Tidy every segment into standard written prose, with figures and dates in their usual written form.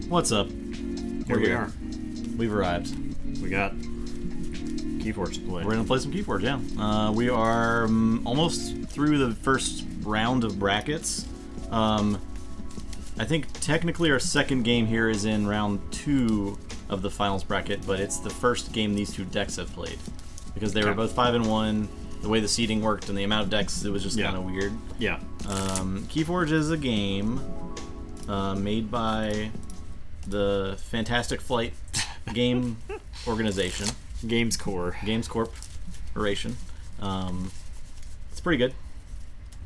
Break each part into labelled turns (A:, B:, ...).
A: What's up?
B: Here we are.
A: We've arrived.
B: We got Keyforge to play.
A: We're going to play some Keyforge, yeah. We are almost through the first round of brackets. I think technically our second game here is in round 2 of the finals bracket, but it's the first game these two decks have played. Because they were both 5-1, the way the seeding worked and the amount of decks, it was just kind of weird.
B: Yeah.
A: Keyforge is a game made by the Fantastic Flight game organization.
B: Games Corporation. It's
A: pretty good.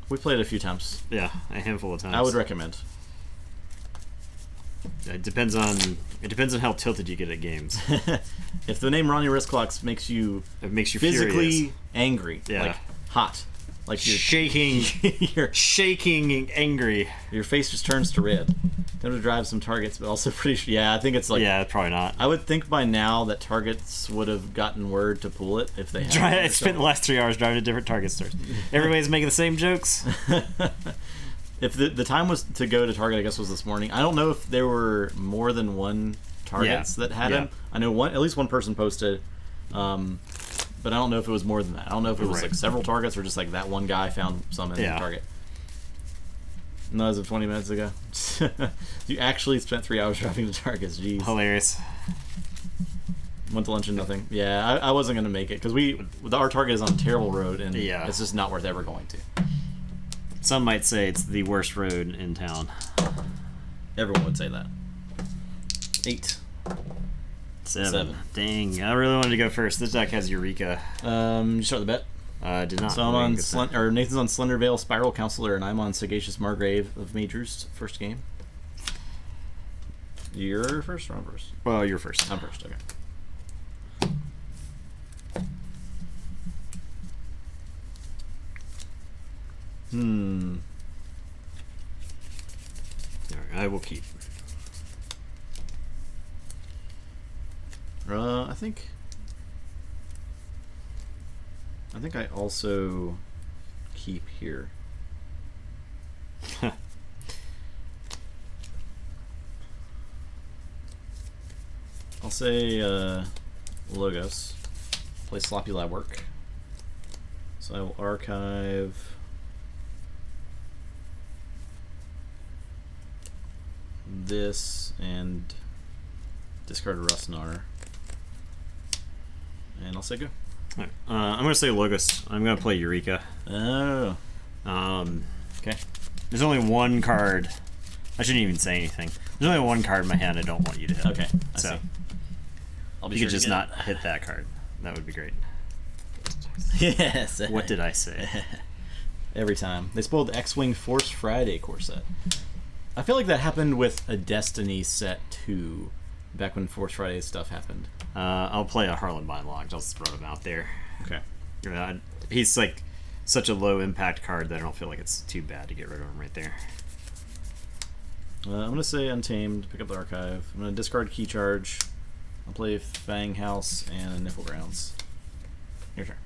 A: We played it a few times.
B: Yeah, a handful of times.
A: I would recommend.
B: It depends on how tilted you get at games.
A: If the name Ronnie Wristclocks makes you physically
B: furious.
A: Angry, like hot, like you're
B: shaking,
A: you're
B: shaking angry.
A: Your face just turns to red. Going to drive some targets, but also pretty. Yeah, I think it's like.
B: Yeah, probably not.
A: I would think by now that targets would have gotten word to pull it if they had.
B: I spent the last 3 hours driving to different target stores. Everybody's making the same jokes.
A: If the time was to go to Target, I guess was this morning. I don't know if there were more than one Targets that had him. I know at least one person posted, but I don't know if it was more than that. I don't know if it was like several Targets or just like that one guy found some in the Target. No, as of 20 minutes ago. You actually spent 3 hours driving to Targets. Jeez.
B: Hilarious.
A: Went to lunch and nothing. Yeah, I wasn't going to make it because our Target is on a terrible road and it's just not worth ever going to.
B: Some might say it's the worst road in town.
A: Everyone would say that. 8.
B: 7. Dang, I really wanted to go first. This deck has Eureka.
A: You start the bet?
B: Did not.
A: So I'm on Nathan's on Slendervale Spiral Counselor, and I'm on Sagacious Margrave of Majors. First game. You're first or I'm first?
B: Well, you're first.
A: I'm first, okay.
B: Alright, I will keep.
A: I think I also keep here. I'll say Logos. Play Sloppy Lab Work. So I will archive this and discard Rustnar. And I'll say go.
B: Right. I'm going to say Logos. I'm going to play Eureka.
A: Oh.
B: Okay. There's only one card. I shouldn't even say anything. There's only one card in my hand I don't want you to hit.
A: Okay. I see.
B: I'll be sure you could just not hit that card. That would be great.
A: Yes.
B: What did I say?
A: Every time. They spoiled the X-Wing Force Friday core set. I feel like that happened with a Destiny set too, back when Force Friday stuff happened.
B: I'll play a Harlan Bindlog. I'll just throw him out there.
A: Okay.
B: He's like such a low impact card that I don't feel like it's too bad to get rid of him right there.
A: I'm going to say Untamed, pick up the archive. I'm going to discard Key Charge. I'll play Fang House and Nipple Grounds. Your turn.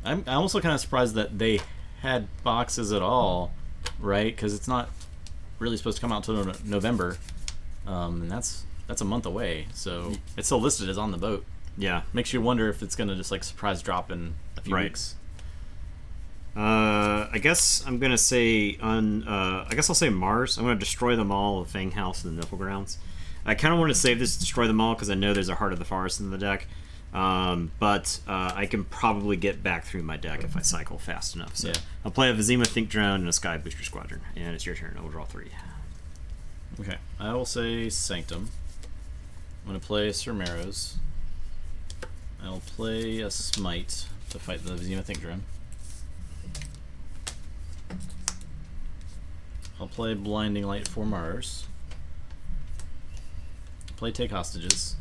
A: I'm also kind of surprised that they had boxes at all, right? Because it's not really supposed to come out until November, and that's a month away. So it's still listed as on the boat.
B: Yeah,
A: makes you wonder if it's gonna just like surprise drop in a few weeks.
B: I guess I'm gonna say I guess I'll say Mars. I'm gonna destroy them all with Fang House and the Nipple Grounds. I kind of want to save this destroy them all because I know there's a Heart of the Forest in the deck. But I can probably get back through my deck if I cycle fast enough. So I'll play a Vizima Think Drone and a Sky Booster Squadron, and it's your turn. I will draw 3.
A: Okay, I will say Sanctum. I'm going to play Surmeros. I'll play a Smite to fight the Vizima Think Drone. I'll play Blinding Light for Mars. Play Take Hostages.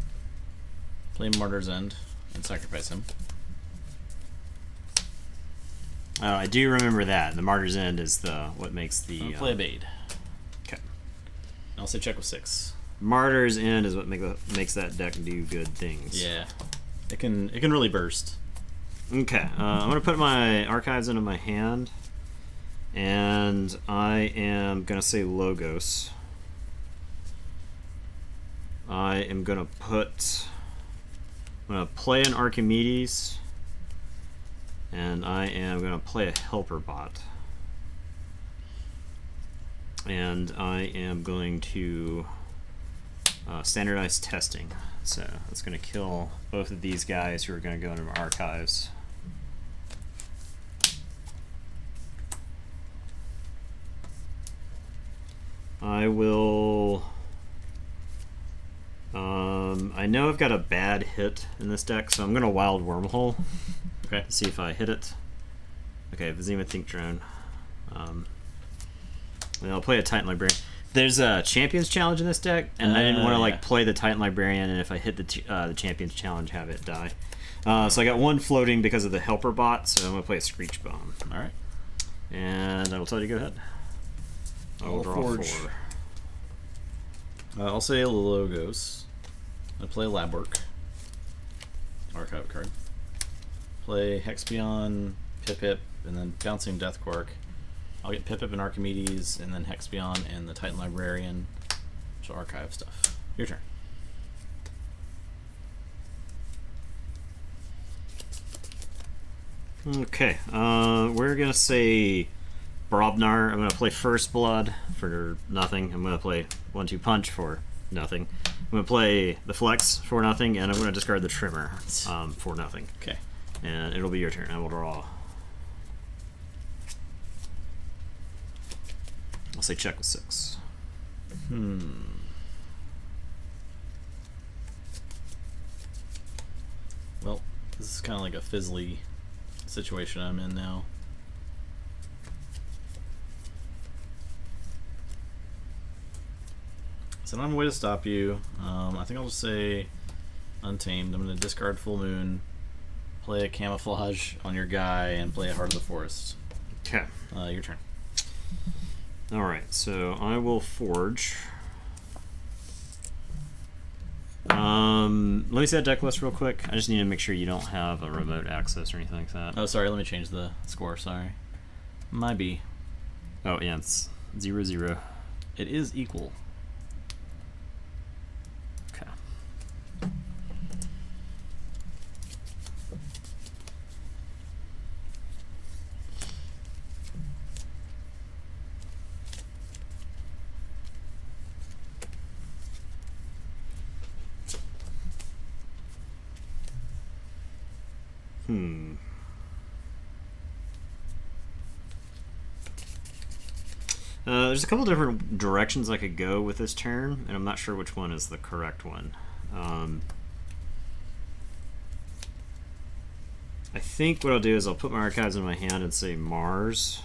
A: Play Martyr's End and sacrifice him.
B: I do remember that. The Martyr's End is what makes the...
A: I'll play Evade.
B: Okay.
A: I'll say check with 6.
B: Martyr's End is what makes that deck do good things.
A: Yeah. It can really burst.
B: Okay, I'm gonna put my archives into my hand, and I am gonna say Logos. I'm gonna play an Archimedes, and I am gonna play a Helper Bot, and I am going to standardize testing. So that's gonna kill both of these guys who are gonna go into my archives. I will. I know I've got a bad hit in this deck, so I'm gonna Wild Wormhole.
A: Okay.
B: To see if I hit it. Okay, Vizima Think Drone. And I'll play a Titan Librarian. There's a Champions Challenge in this deck, and I didn't want to play the Titan Librarian, and if I hit the Champions Challenge, have it die. So I got one floating because of the Helper Bot, so I'm gonna play a Screech Bomb.
A: All right.
B: And I will tell you, go ahead. I will draw
A: Forge.
B: 4.
A: I'll say Logos. I play Lab Work. Archive card. Play Hexpion, Pip, and then bouncing Death Quark. I'll get Pip and Archimedes, and then Hexpion and the Titan Librarian. So archive stuff. Your turn.
B: Okay, we're gonna say Brobnar. I'm gonna play First Blood for nothing. I'm gonna play 1-2 Punch for nothing. I'm gonna play the Flex for nothing, and I'm gonna discard the Trimmer for nothing.
A: Okay.
B: And it'll be your turn. I will draw. I'll say check with 6.
A: Well, this is kind of like a fizzly situation I'm in now. So I don't have a way to stop you. I think I'll just say Untamed. I'm going to discard Full Moon, play a Camouflage on your guy, and play a Heart of the Forest.
B: Okay.
A: Your turn.
B: Alright, so I will Forge. Let me see that deck list real quick. I just need to make sure you don't have a remote access or anything like that.
A: Oh, sorry. Let me change the score. Sorry. My B.
B: Oh, yeah, it's 0-0.
A: It is equal.
B: Okay. There's a couple different directions I could go with this turn, and I'm not sure which one is the correct one. I think what I'll do is I'll put my archives in my hand and say Mars.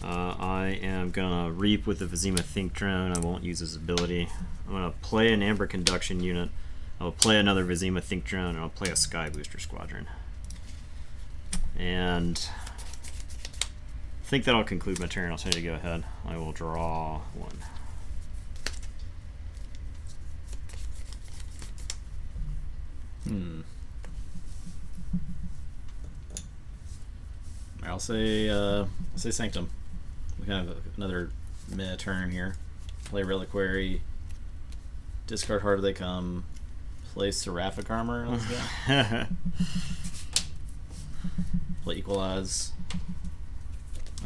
B: I am gonna Reap with the Vizima Think Drone. I won't use his ability. I'm gonna play an Amber Conduction unit. I'll play another Vizima Think Drone, and I'll play a Sky Booster Squadron. And I think that'll conclude my turn. I'll tell you to go ahead. I will draw 1.
A: I'll say Sanctum. We kind of another meh turn here. Play Reliquary. Discard Harder They Come. Play Seraphic Armor. Let's go. Play Equalize.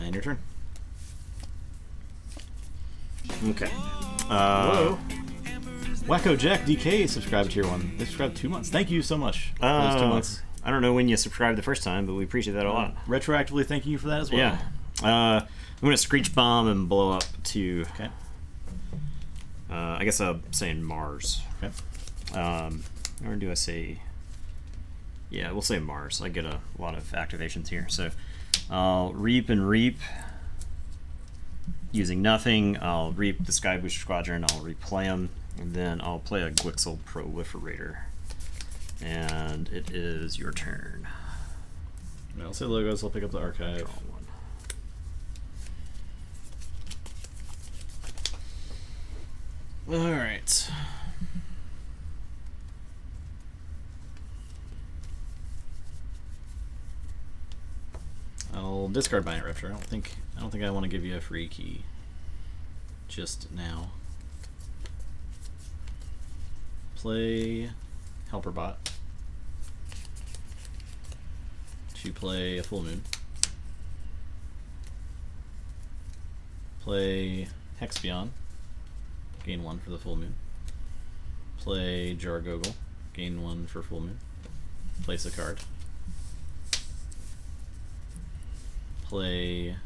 A: And your turn.
B: Okay.
A: Whoa. Wacko Jack DK subscribed to Tier 1. They subscribed 2 months. Thank you so much for those 2 months.
B: I don't know when you subscribed the first time, but we appreciate that a lot.
A: Retroactively, thank you for that as well.
B: Yeah. I'm going to Screech Bomb and blow up to...
A: Okay.
B: I guess I'm saying Mars.
A: Okay.
B: Or do I say... Yeah, we'll say Mars. I get a lot of activations here. So I'll Reap and Reap. Using nothing, I'll Reap the Sky Booster Squadron. I'll replay them. And then I'll play a Gwixel Proliferator. And it is your turn.
A: I'll say Logos. I'll pick up the archive.
B: Draw 1.
A: All right. will discard Binary Rupture. I don't think I want to give you a free key just now. Play Helper Bot to play a Full Moon. Play Hexion, gain 1 for the Full Moon. Play Jargoggle, gain 1 for Full Moon. Place a card. Play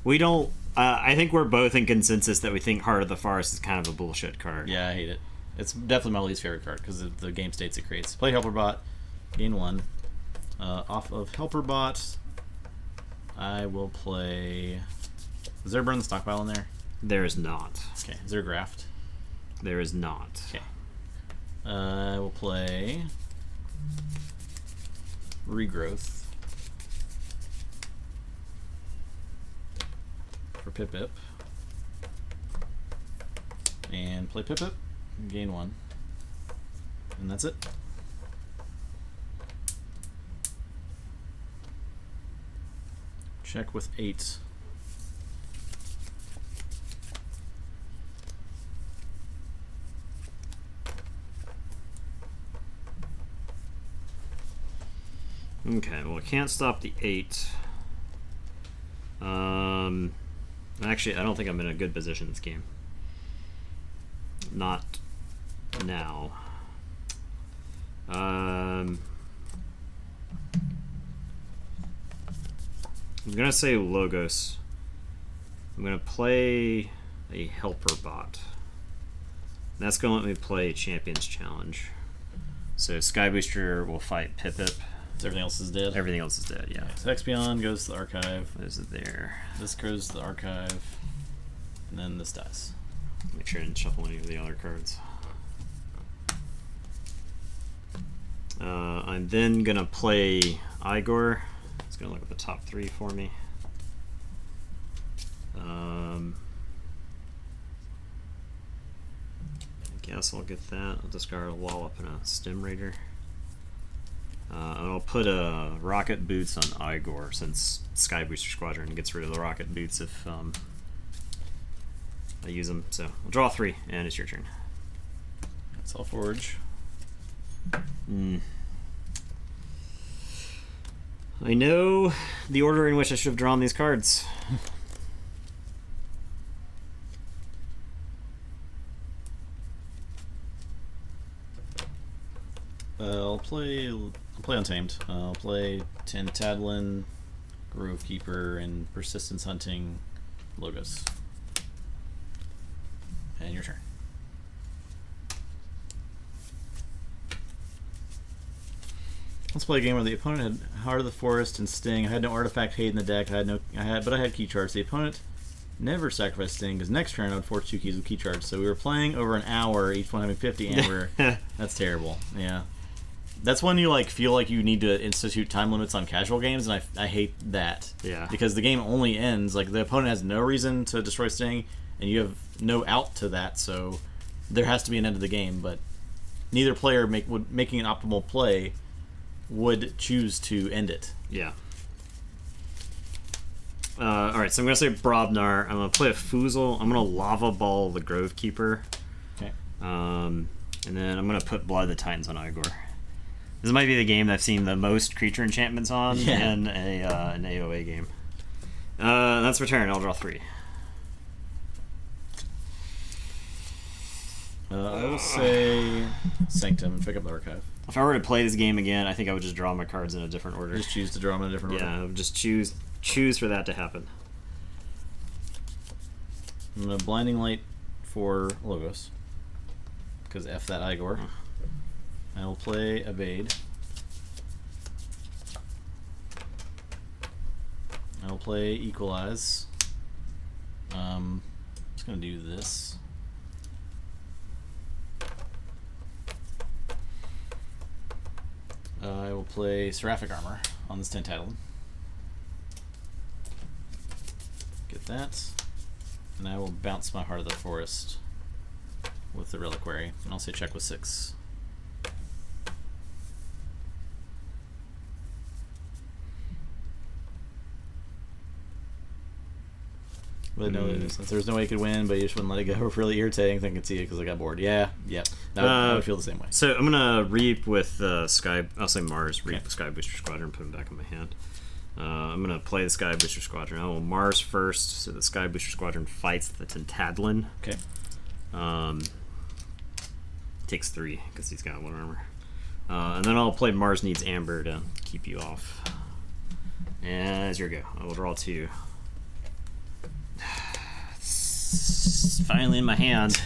B: we don't. I think we're both in consensus that we think Heart of the Forest is kind of a bullshit card.
A: Yeah, I hate it. It's definitely my least favorite card because of the game states it creates. Play Helper Bot, gain 1. Off of Helper Bot, I will play. Is there a burn the stockpile in there?
B: There is not.
A: Okay. Is there a graft?
B: There is not.
A: Okay. I will play Regrowth for Pip Pip. And play Pip Pip, gain 1. And that's it. Check with 8.
B: Okay, well, I can't stop the 8. Actually, I don't think I'm in a good position in this game. Not now. I'm gonna say Logos. I'm gonna play a Helper Bot. That's gonna let me play Champions Challenge. So Sky Booster will fight Pip Pip.
A: So everything else is dead?
B: Everything else is dead, yeah.
A: Okay, so Expion goes to the archive.
B: What is it there?
A: This goes to the archive. And then this dies.
B: Make sure I didn't shuffle any of the other cards. I'm then gonna play Igor. It's gonna look at the top 3 for me. I guess I'll get that. I'll discard a Wallop and a Stem Raider. I'll put a Rocket Boots on Igor since Sky Booster Squadron gets rid of the Rocket Boots if I use them. So I'll draw 3, and it's your turn.
A: That's all Forge.
B: I know the order in which I should have drawn these cards.
A: I'll play Untamed. I'll play Tentadlin, Grove Keeper, and Persistence Hunting Logos. And your turn. Let's play a game where the opponent had Heart of the Forest and Sting. I had no artifact hate in the deck. But I had key charge. The opponent never sacrificed Sting because next turn I would force 2 keys with key charge. So we were playing over an hour, each one having 50 amber. That's terrible. Yeah. That's when you feel like you need to institute time limits on casual games, and I hate that.
B: Yeah.
A: Because the game only ends, the opponent has no reason to destroy Sting, and you have no out to that, so there has to be an end of the game, but neither player making an optimal play would choose to end it.
B: Yeah. Alright, so I'm going to say Brobnar. I'm going to play a Foozle. I'm going to Lava Ball the Grove Keeper.
A: Okay.
B: And then I'm going to put Blood of the Titans on Igor. This might be the game that I've seen the most creature enchantments on in an AOA game. That's return. I'll draw 3.
A: I will say Sanctum and pick up the archive.
B: If I were to play this game again, I think I would just draw my cards in a different order.
A: Just choose to draw them in a different order.
B: Yeah, I would just choose for that to happen.
A: I'm going to Blinding Light for Logos. Because F that Igor. I will play Evade. I will play Equalize. I'm just going to do this. I will play Seraphic Armor on this Tentadlin. Get that. And I will bounce my Heart of the Forest with the Reliquary. And I'll say check with 6. But no, since there's no way he could win, but you just wouldn't let it go. Really irritating. I can see it because I got bored. Yeah, yep. I would feel the same way.
B: So I'm gonna reap with Sky. I'll say Mars. Reap the Sky Booster Squadron. Put him back in my hand. I'm gonna play the Sky Booster Squadron. I will Mars first. So the Sky Booster Squadron fights the Tentadlin.
A: Okay.
B: Takes 3 because he's got 1 armor. And then I'll play Mars Needs Amber to keep you off. And here we go. I will draw 2. It's finally in my hand.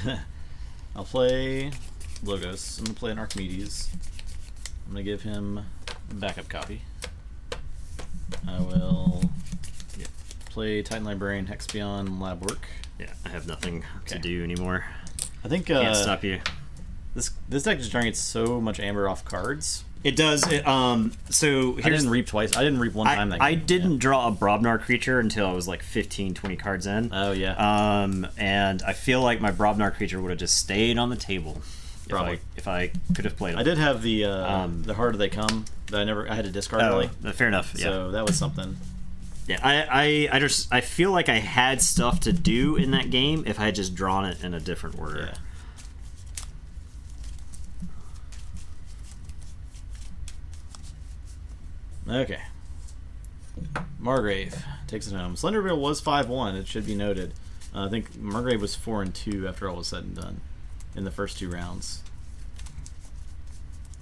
A: I'll play Logos. I'm going to play an Archimedes. I'm going to give him a backup copy. I will play Titan Librarian, Hexion, Lab Work.
B: Yeah, I have nothing to do anymore.
A: I think
B: can't stop you.
A: This deck just generates so much amber off cards.
B: It does. So
A: I didn't reap twice. I didn't reap one time.
B: I didn't draw a Brobnar creature until I was like 15, 20 cards in.
A: Oh yeah.
B: And I feel like my Brobnar creature would have just stayed on the table.
A: Probably.
B: If I could have played them.
A: I did have the harder they come that I had to discard early.
B: Fair enough. Yeah.
A: So that was something.
B: Yeah, I feel like I had stuff to do in that game if I had just drawn it in a different order.
A: Yeah. Okay. Margrave takes it home. Slenderville was 5-1. It should be noted. I think Margrave was 4-2 after all was said and done in the first 2 rounds.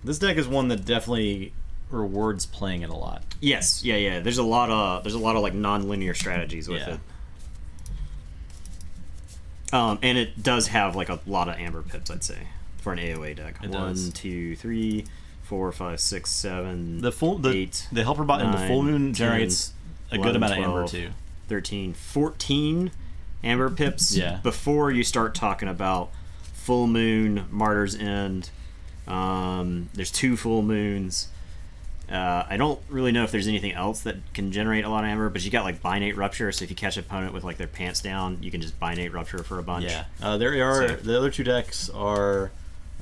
A: This deck is one that definitely rewards playing it a lot.
B: Yes. Yeah. There's a lot of like non-linear strategies with it. And it does have like a lot of amber pips, I'd say, for an AOA deck.
A: It
B: 1,
A: does.
B: 2, 3, 4, 5, 6, 7,
A: the
B: 8,
A: the helper bot in the full moon generates
B: 10,
A: a good
B: 11,
A: amount of
B: 12,
A: amber too.
B: 13, 14 amber pips.
A: Yeah.
B: Before you start talking about full moon, Martyr's End. There's 2 full moons. I don't really know if there's anything else that can generate a lot of amber, but you got like Binate Rupture, so if you catch an opponent with like their pants down, you can just Binate Rupture for a bunch.
A: Yeah. The other 2 decks are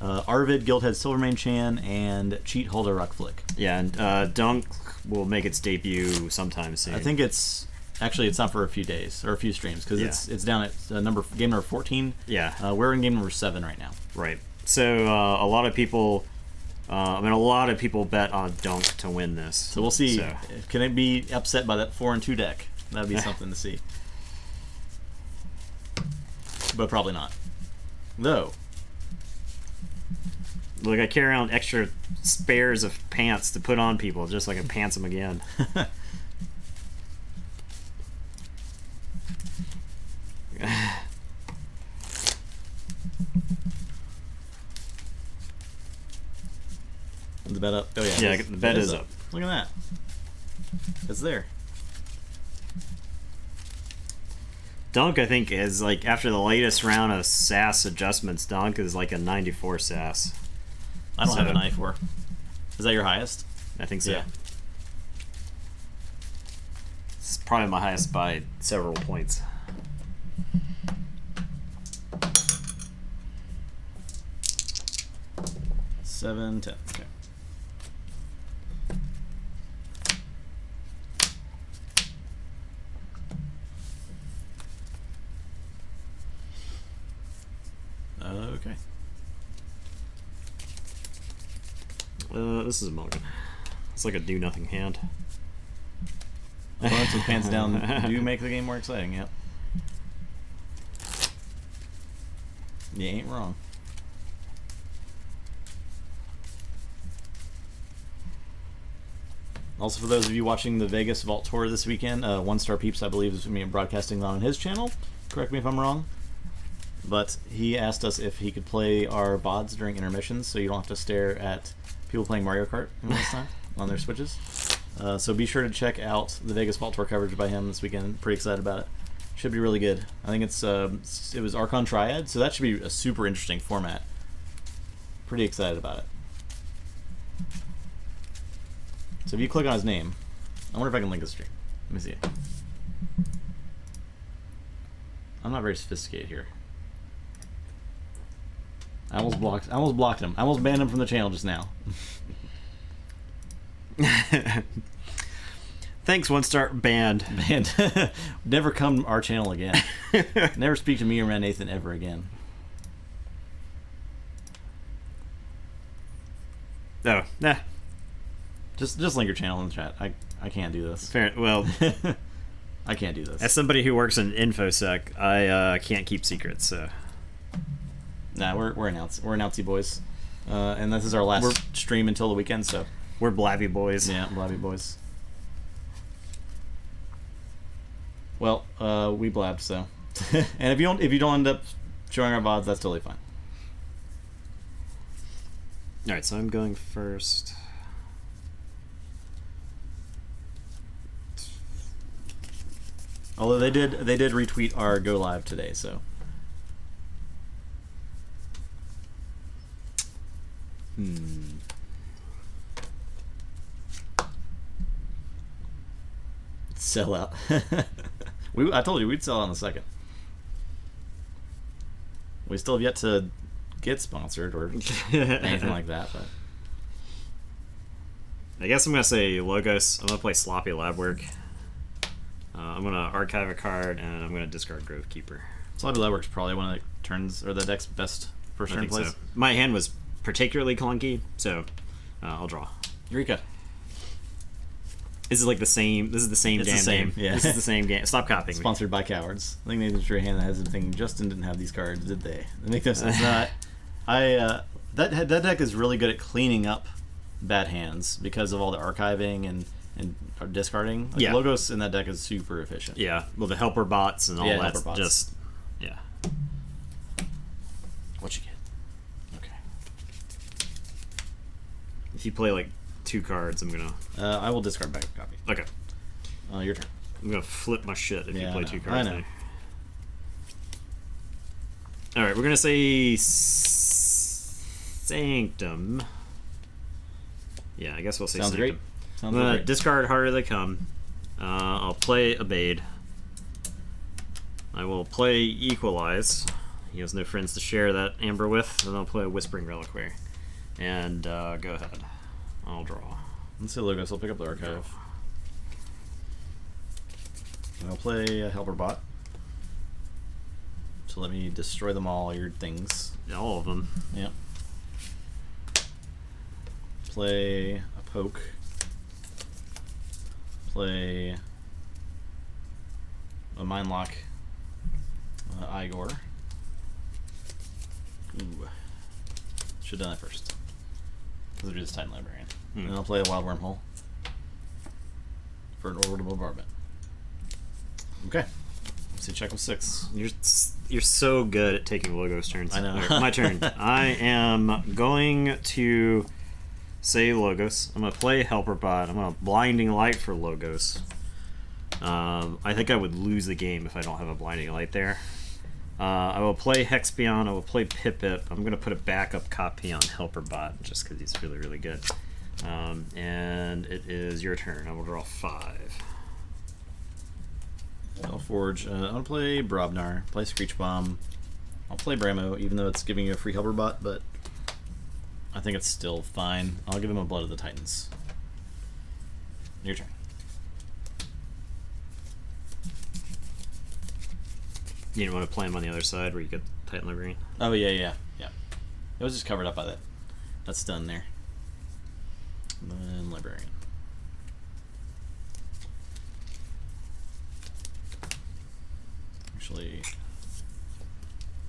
A: Arvid, Guildhead Silvermane Chan, and Cheat Holder Ruckflick.
B: Yeah, and Dunk will make its debut sometime soon.
A: I think it's not for a few days or a few streams because it's down at game number 14.
B: Yeah.
A: We're in game number 7 right now.
B: Right. So a lot of people bet on Dunk to win this.
A: So we'll see. Can it be upset by that 4-2 deck? That'd be something to see. But probably not. Though.
B: Look, I carry around extra spares of pants to put on people just so I can pants them again.
A: The bet up. Oh yeah.
B: Yeah, the bet is up.
A: Look at that. It's there.
B: Dunk, I think, is like after the latest round of SAS adjustments. Dunk is like a 94 SAS.
A: I don't have a 94. Is that your highest?
B: I think so.
A: Yeah.
B: It's probably my highest by several points.
A: Seven, 10. Okay. Okay.
B: This is a mulligan. It's like a do-nothing hand.
A: Opponents with pants down do make the game more exciting, yep. You ain't wrong. Also, for those of you watching the Vegas Vault Tour this weekend, One Star Peeps, I believe, is broadcasting on his channel. Correct me if I'm wrong. But he asked us if he could play our VODs during intermissions, so you don't have to stare at people playing Mario Kart this time on their Switches. So be sure to check out the Vegas Vault Tour coverage by him this weekend. Pretty excited about it. Should be really good. I think it was Archon Triad, so that should be a super interesting format. Pretty excited about it. So if you click on his name, I wonder if I can link the stream. Let me see it. I'm not very sophisticated here. I almost blocked him. I almost banned him from the channel just now.
B: Thanks, 1-star banned.
A: Banned. Never come our channel again. Never speak to me or Nathan ever again.
B: Oh, nah.
A: Just link your channel in the chat. I can't do this.
B: Fair, well,
A: I can't do this.
B: as somebody who works in InfoSec, I can't keep secrets, so...
A: Nah, we're announcy boys. And this is our last stream until the weekend, so...
B: We're blabby boys.
A: Yeah, blabby boys. Well, we blabbed, so... and if you don't end up showing our VODs, that's totally fine.
B: Alright, so I'm going first.
A: Although they did retweet our go live today, so... Sell out. I told you we'd sell out in a second. We still have yet to get sponsored or anything like that, but
B: I guess I'm gonna say Logos. I'm gonna play Sloppy Lab Work. I'm gonna archive a card and I'm gonna discard Grovekeeper.
A: Sloppy Lab Work's probably one of the turns or the deck's best first turn plays.
B: So. My hand was particularly clunky, so I'll draw.
A: Eureka.
B: This is like the same. This is the same damn game.
A: Yeah.
B: This is the same game. Stop copying me.
A: Sponsored by cowards. I think Nathan's your hand that has the thing. Justin didn't have these cards, did they? They make no sense. That deck is really good at cleaning up bad hands because of all the archiving and discarding. Like,
B: yeah.
A: Logos in that deck is super efficient.
B: Yeah. Well, the helper bots and all that.
A: Helper bots.
B: Just yeah.
A: What you get? Okay.
B: If you play like 2 cards, I'm gonna.
A: I will discard back a copy.
B: Okay.
A: Your turn.
B: I'm gonna flip my shit if you play 2 cards.
A: I know.
B: There. All right, we're gonna say Sanctum. Yeah, I guess we'll say
A: Sounds
B: Sanctum.
A: great. Sounds
B: I'm gonna
A: great.
B: discard Harder They Come. I'll play Abade. I will play Equalize. He has no friends to share that Amber with. And I'll play Whispering Reliquary. And go ahead. I'll draw.
A: Let's say Logos. I'll pick up the archive. And I'll play a Helper Bot. So let me destroy them all, your things.
B: All of them.
A: Yep. Play a Poke. Play a Mindlock. Igor. Ooh. Should have done that first. Because we'll do this Titan Librarian. And I'll play a Wild Wormhole for an Orbital Bombardment. Okay. Let's see, check with 6.
B: You're so good at taking Logos turns.
A: I know.
B: Right, my turn. I am going to say Logos. I'm going to play Helper Bot. I'm going to Blinding Light for Logos. I think I would lose the game if I don't have a Blinding Light there. I will play Hexpion. I will play Pip-Pip. I'm going to put a backup copy on Helper Bot just because he's really, really good. And it is your turn. I will draw 5.
A: I'll forge. I'm going to play Brobnar, play Screech Bomb. I'll play Bramo, even though it's giving you a free Helper Bot, but I think it's still fine. I'll give him a Blood of the Titans. Your turn.
B: You didn't want to play him on the other side where you get Titan Librarian?
A: Oh, yeah. It was just covered up by that. That's done there. And then Librarian. Actually,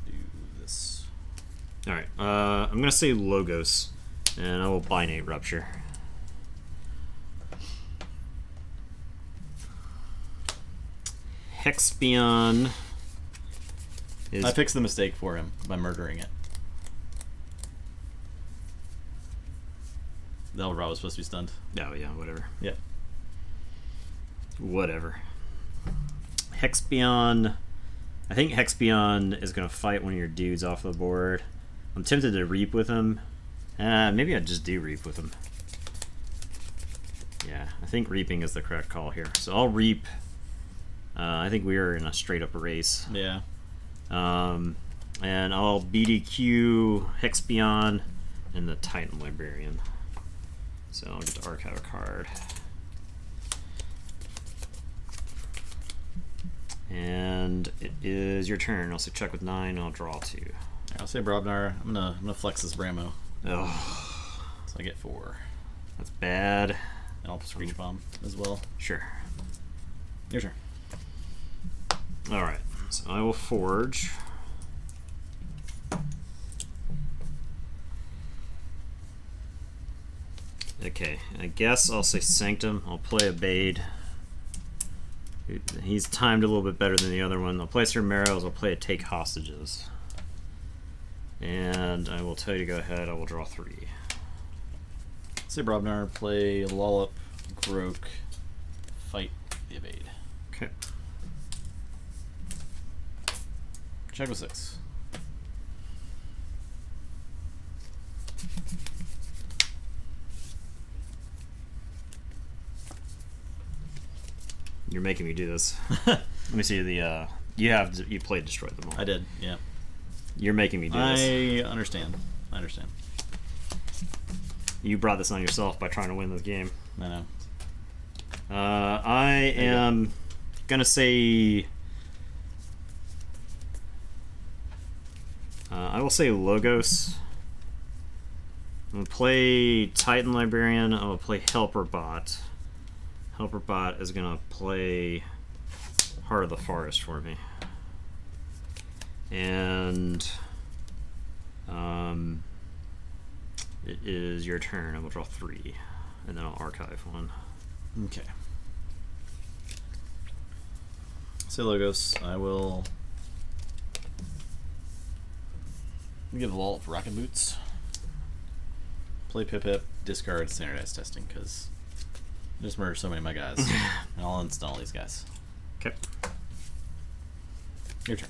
A: do this.
B: Alright, I'm going to say Logos, and I will Binate Rupture. Hexpion is...
A: I fixed the mistake for him by murdering it. The Elrod was supposed to be stunned.
B: Oh, yeah, whatever.
A: Yeah.
B: Whatever. Hexpion... I think Hexpion is going to fight one of your dudes off the board. I'm tempted to Reap with him. Maybe I just do Reap with him. Yeah, I think Reaping is the correct call here. So I'll Reap. I think we are in a straight-up race.
A: Yeah.
B: And I'll BDQ Hexpion and the Titan Librarian. So I'll get to archive a card. And it is your turn. I'll say check with 9. I'll draw 2.
A: I'll say Brobnar. I'm gonna flex this Bramo.
B: Oh,
A: So I get 4.
B: that's bad.
A: And I'll Screech Bomb as well.
B: Sure.
A: Your turn.
B: All right. So I will forge. Okay, I guess I'll say Sanctum. I'll play a Bade. He's timed a little bit better than the other one. I'll play Sir Marrows. I'll play a Take Hostages. And I will tell you to go ahead. I will draw 3.
A: Say Brobnar, play Lollop, Grok, fight the Evade.
B: Okay.
A: Check with 6.
B: You're making me do this. Let me see the. You played Destroy Them All.
A: I did, yeah.
B: You're making me do this.
A: I understand.
B: You brought this on yourself by trying to win this game.
A: I know.
B: I am gonna say. I will say Logos. I'm gonna play Titan Librarian. I will play Helper Bot. Helper Bot is gonna play Heart of the Forest for me. And it is your turn. I will draw 3, and then I'll archive 1.
A: Okay. Say Logos. I will give Lollop Rocket Boots. Play Pip, discard standardized testing because I just murdered so many of my guys. And I'll install these guys.
B: Okay.
A: Your turn.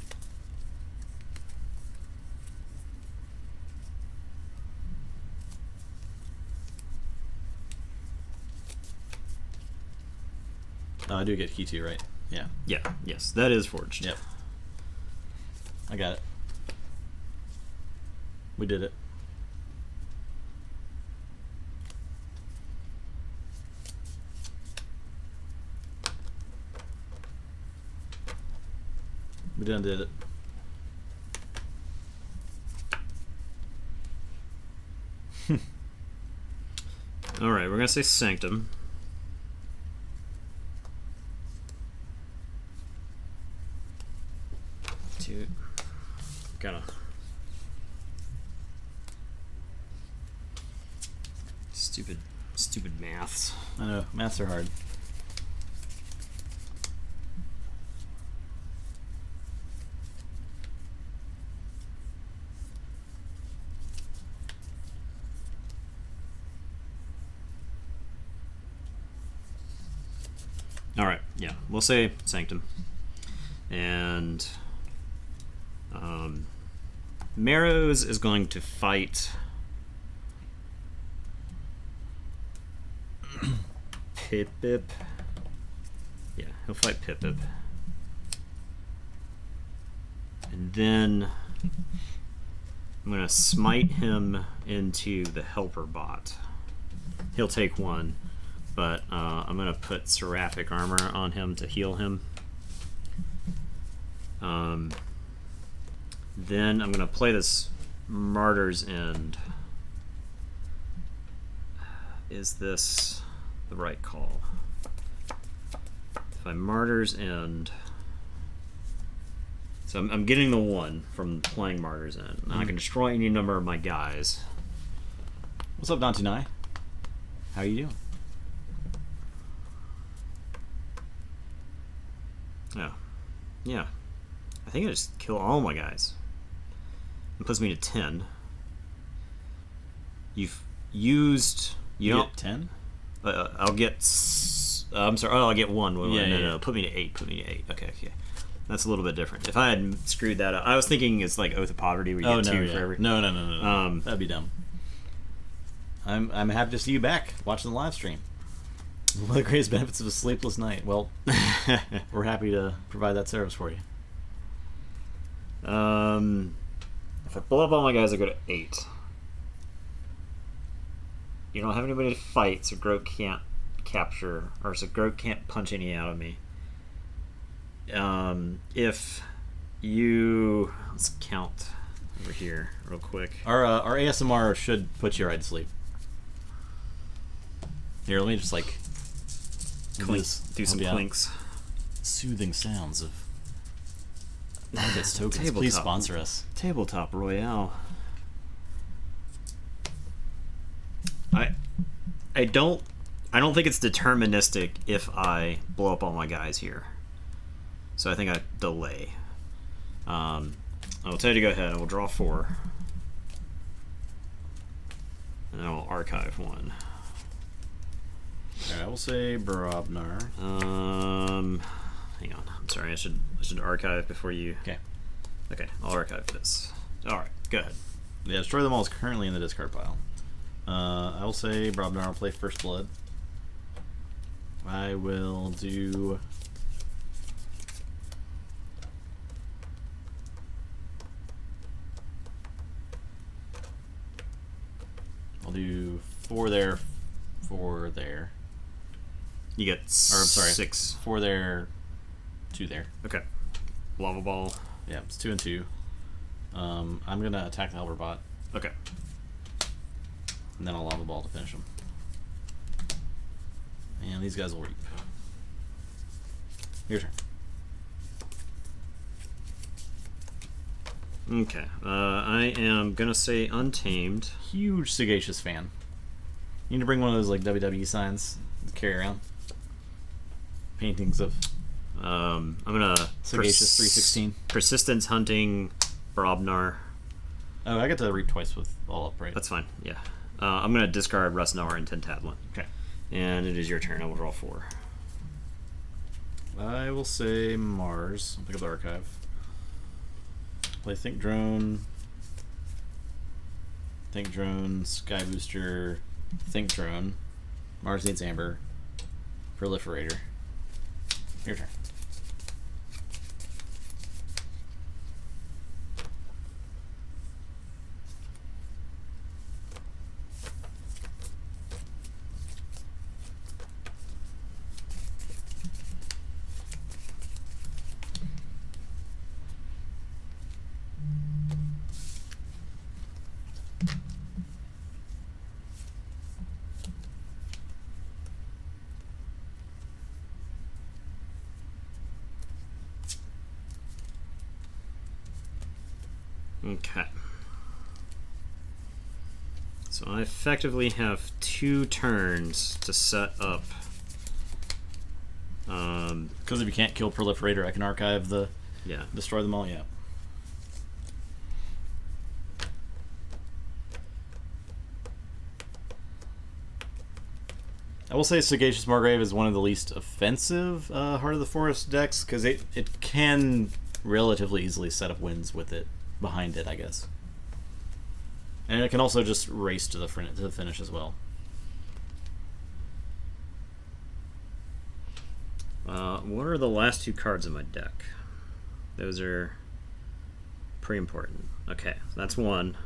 A: Oh, I do get key 2, right? Yeah.
B: Yeah. Yes, that is forged.
A: Yep. I got it. We did it. We done did it.
B: All right, we're gonna say Sanctum. Two. Gotta. Stupid maths.
A: I know, maths are hard.
B: All right, yeah, we'll say Sanctum, and Marrows is going to fight Pip. Yeah, he'll fight Pip. And then I'm going to smite him into the Helper Bot. He'll take 1, but I'm going to put Seraphic Armor on him to heal him. Then I'm going to play this Martyr's End. Is this the right call? If I Martyr's End... So I'm getting the 1 from playing Martyr's End. Now I can destroy any number of my guys.
A: What's up, Dante Nye? How you doing?
B: Yeah. I think I just kill all my guys. It puts me to 10. You've used... You
A: get 10?
B: I'll get... I'm sorry. Oh, I'll get 1. No. Put me to 8. Okay. That's a little bit different. If I had screwed that up... I was thinking it's like Oath of Poverty where you get 2 for every...
A: No. That'd be dumb. I'm happy to see you back watching the live stream. One of the greatest benefits of a sleepless night. Well, we're happy to provide that service for you.
B: If I blow up all my guys, I go to 8. You don't have anybody to fight, so Grok can't capture, or so Grok can't punch any out of me. if you let's count over here real quick.
A: Our ASMR should put you right to sleep. Here, let me just like
B: do some clinks.
A: Soothing sounds of Market's tokens. Please sponsor us.
B: Tabletop Royale. I don't think it's deterministic if I blow up all my guys here. So I think I delay. I'll tell you to go ahead. I will draw 4. And I will archive 1.
A: Alright, I will say Brobnar.
B: Hang on. I'm sorry. I should archive before you.
A: Okay.
B: Okay. I'll archive this. All right. Go ahead.
A: Yeah, Destroy Them All is currently in the discard pile. I will say Brobnar will play First Blood. I will do. I'll do 4 there, 4 there.
B: You get 6.
A: 4 there, 2 there.
B: Okay. Lava Ball.
A: Yeah, it's 2 and 2. I'm gonna attack the Helper Bot.
B: Okay.
A: And then I'll Lava Ball to finish him. And these guys will reap. Your turn.
B: Okay. I am gonna say Untamed.
A: Huge Sagacious fan. You need to bring one of those like WWE signs to carry around. Paintings of
B: I'm gonna
A: Sagacious 316.
B: Persistence Hunting Brobnar.
A: Oh, I get to reap twice with all up, right?
B: That's fine. Yeah. I'm gonna discard Rustnar and Tentadlin.
A: Okay.
B: And it is your turn. I will draw 4.
A: I will say Mars. I'll pick up the archive. Play Think Drone, Sky Booster, Think Drone. Mars needs Amber. Proliferator. Your turn.
B: Okay. So I effectively have 2 turns to set up.
A: Because if you can't kill Proliferator, I can archive the Destroy Them All. Yeah. I will say Sagacious Margrave is one of the least offensive Heart of the Forest decks because it can relatively easily set up wins with it behind it, I guess. And it can also just race to the finish as well.
B: What are the last 2 cards in my deck? Those are pretty important. Okay, so that's 1.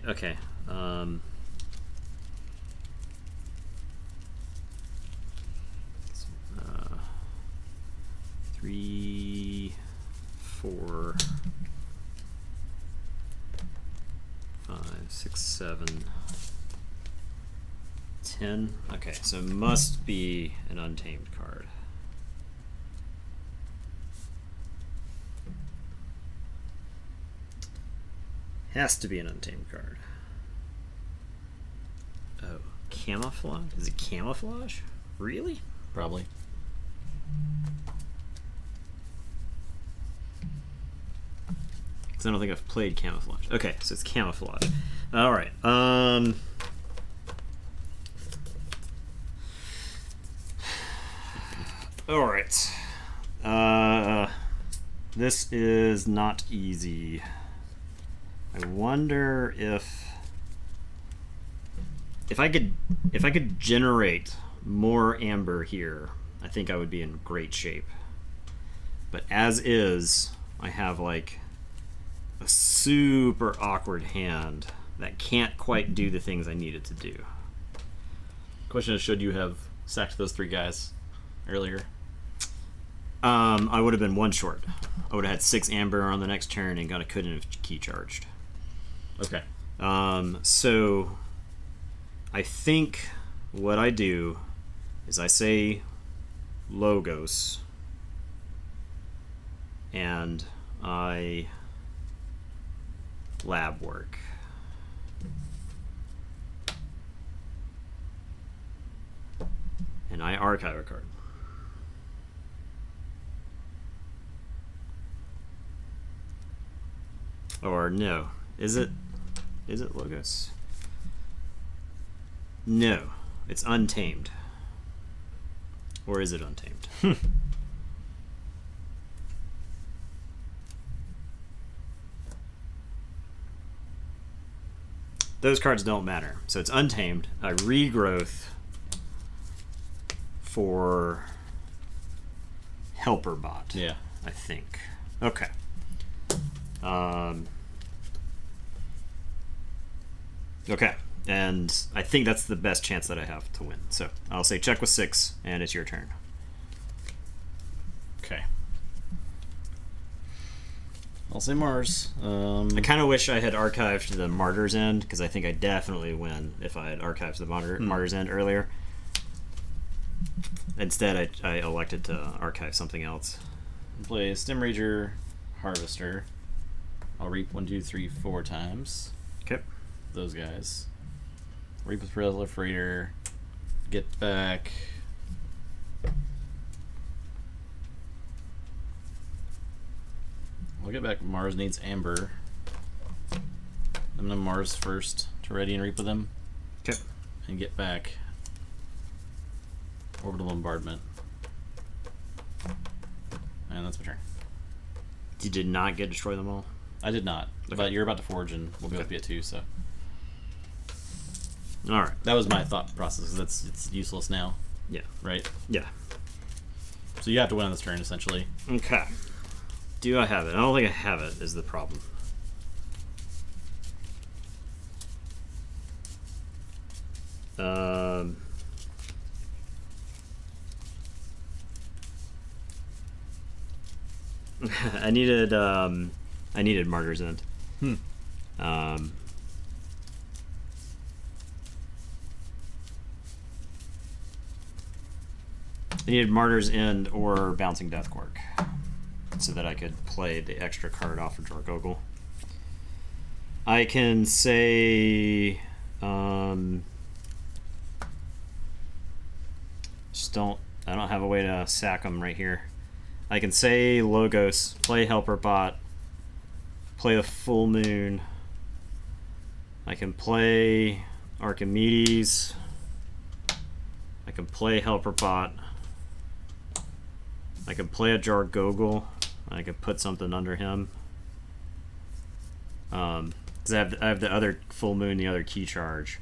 B: Okay. 3, 4, 5, 6, 7, 10. Okay, so must be an Untamed card. Has to be an Untamed card. Oh, Camouflage? Is it Camouflage? Really?
A: Probably.
B: Because I don't think I've played Camouflage. Okay, so it's Camouflage. All right. All right. This is not easy. I wonder if I could generate more amber here, I think I would be in great shape. But as is, I have like a super awkward hand that can't quite do the things I need it to do.
A: Question is, should you have sacked those 3 guys earlier?
B: I would have been 1 short. I would have had 6 amber on the next turn and couldn't have key charged.
A: Okay.
B: So I think what I do is I say Logos and I lab work. And I archive a card. Or no. Is it Logos? No. It's Untamed. Or is it Untamed? Those cards don't matter. So it's Untamed. I regrowth for Helper Bot.
A: Yeah.
B: I think. Okay. Okay. And I think that's the best chance that I have to win. So I'll say check with 6, and it's your turn.
A: Okay. I'll say Mars.
B: I kind of wish I had archived the Martyr's End, because I think I definitely win if I had archived the Martyr's End earlier. Instead, I elected to archive something else.
A: Play Stem Rager Harvester. I'll reap 1, 2, 3, 4 times.
B: Okay.
A: Those guys. Reap with Proliferator. Get back. I'll get back. Mars needs Amber. I'm gonna Mars first to ready and reap with him.
B: Okay.
A: And get back Orbital Bombardment. And that's my turn.
B: You did not get Destroy Them All?
A: I did not. Okay. But you're about to forge and we'll be able to be at 2, so.
B: Alright.
A: That was my thought process. It's useless now.
B: Yeah.
A: Right?
B: Yeah.
A: So you have to win on this turn, essentially.
B: Okay. Do I have it? I don't think I have it, is the problem. I needed Martyr's End. I needed Martyr's End or Bouncing Deathquark so that I could play the extra card off of Jargogel. I can say I don't have a way to sack them right here. I can say Logos, play Helper Bot, play the Full Moon. I can play Archimedes. I can play Helper Bot. I can play a Jargogel. I can put something under him. Because I have the other Full Moon, the other Key Charge.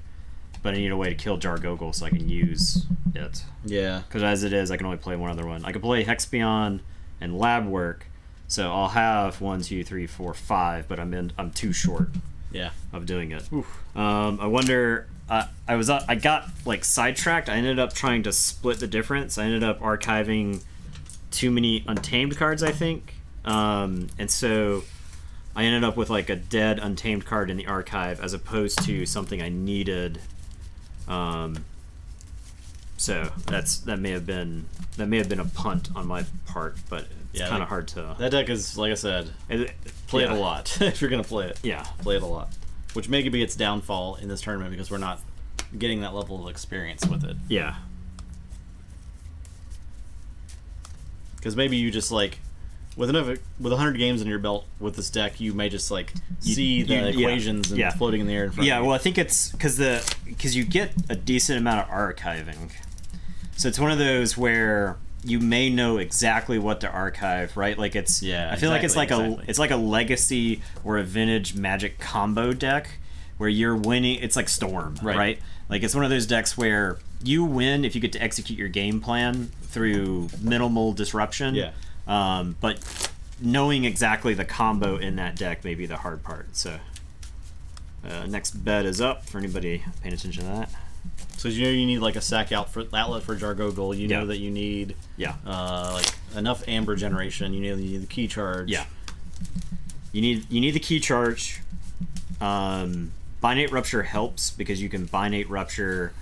B: But I need a way to kill Jargogel so I can use it.
A: Yeah.
B: Because as it is, I can only play one other one. I can play Hexpion and Lab Work, so I'll have 1, 2, 3, 4, 5, but I'm too short.
A: Yeah.
B: Of doing it. I wonder. I got like sidetracked. I ended up trying to split the difference. I ended up archiving too many Untamed cards, I think, and so I ended up with like a dead Untamed card in the archive as opposed to something I needed. So that may have been a punt on my part, but it's kind of hard to.
A: That deck is, like I said, play it a lot if you're gonna play it.
B: Yeah,
A: play it a lot, which may be its downfall in this tournament because we're not getting that level of experience with it.
B: Yeah.
A: Because maybe you just like with 100 games in your belt with this deck, you may just like see the equations and floating in the air in front of you.
B: Well, I think it's because you get a decent amount of archiving, so it's one of those where you may know exactly what to archive, right? Like it's I feel like it's like a legacy or a vintage Magic combo deck where you're winning. It's like Storm, right? Like it's one of those decks where you win if you get to execute your game plan through minimal disruption.
A: Yeah.
B: But knowing exactly the combo in that deck may be the hard part. So next bet is up for anybody paying attention to that.
A: So you know you need like a sack outlet for Jargogle. You know that you need like enough amber generation. You know you need the key charge.
B: Yeah. You need the key charge. Binate Rupture helps because you can Binate Rupture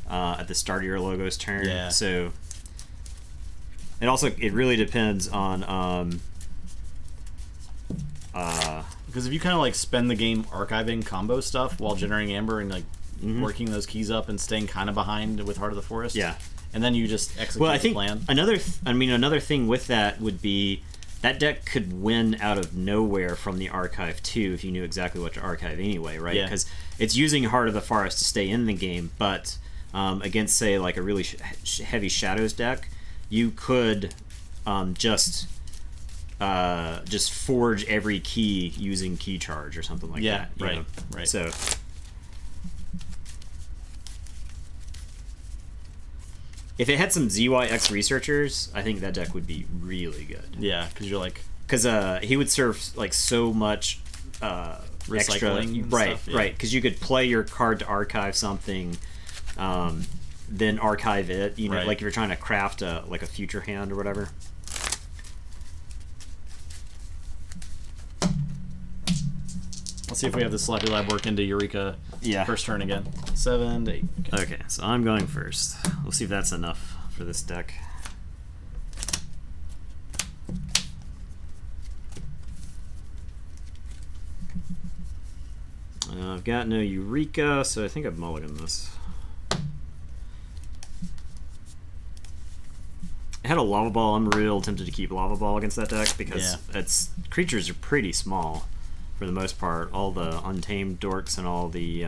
B: at the start of your Logos turn.
A: Yeah.
B: So it really depends on
A: because if you kind of like spend the game archiving combo stuff while generating amber and like working those keys up and staying kind of behind with Heart of the Forest.
B: Yeah.
A: And then you just execute the plan.
B: Another thing with that would be that deck could win out of nowhere from the archive too if you knew exactly what to archive anyway, right?
A: Yeah.
B: Because it's using Heart of the Forest to stay in the game, but against say like a really heavy Shadows deck, you could just forge every key using key charge or something like that.
A: Right.
B: So. If it had some ZYX researchers, I think that deck would be really good.
A: Yeah, because you're like...
B: Because he would serve like so much extra... Right, right. Because you could play your card to archive something, then archive it. You know, like if you're trying to craft a future hand or whatever.
A: Let's see if we have the Slappy Lab work into Eureka first turn again. 7 to 8.
B: Okay, so I'm going first. We'll see if that's enough for this deck. I've got no Eureka, so I think I've mulliganed this. I had a Lava Ball. I'm real tempted to keep Lava Ball against that deck because its creatures are pretty small. For the most part, all the Untamed Dorks and all the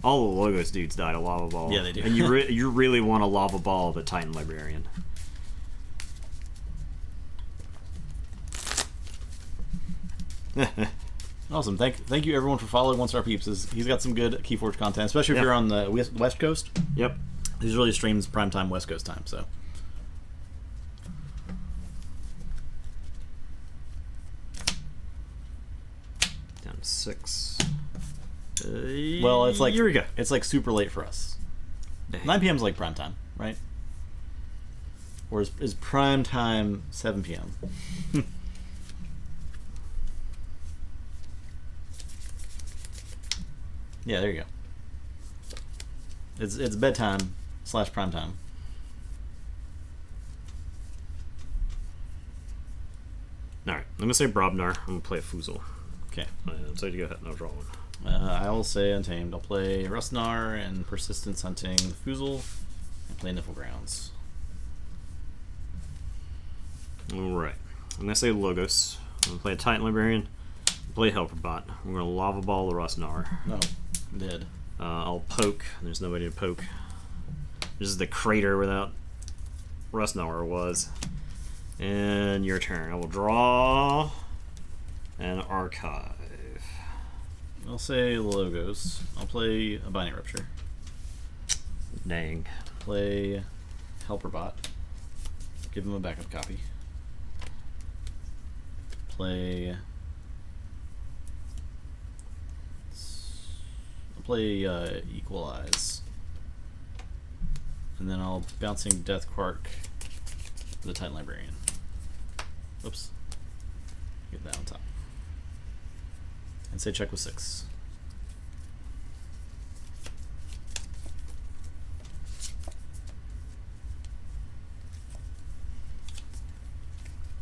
B: Logos dudes died a Lava Ball.
A: Yeah, they do.
B: And you really want a Lava Ball the Titan Librarian.
A: Awesome. Thank you everyone for following One Star Peeps. He's got some good Keyforge content, especially if you're on the West Coast.
B: Yep.
A: He really streams primetime West Coast time, so.
B: Down to 6.
A: Well, it's like
B: Eureka.
A: It's like super late for us. 9 p.m. is like prime time, right? Or is prime time 7 p.m.? Yeah, there you go. It's bedtime / prime time.
B: Alright, I'm going to say Brobnar. I'm going to play a Foozle.
A: Okay.
B: So you go ahead and I'll draw one.
A: I will say Untamed. I'll play Rustnar and Persistence Hunting Foozle and play Niffle Grounds.
B: Alright. I'm going to say Logos. I'm going to play a Titan Librarian. Play Helperbot. We're going to Lava Ball the Rustnar.
A: No, dead.
B: I'll poke. There's nobody to poke. This is the crater without Rustnar was. And your turn. I will draw and archive.
A: I'll say Logos. I'll play a Binary Rupture.
B: Dang.
A: Play Helperbot. Give him a backup copy. Play... I'll play Equalize. And then I'll Bouncing Death Quark the Titan Librarian. Oops. Get that on top. And say check with 6.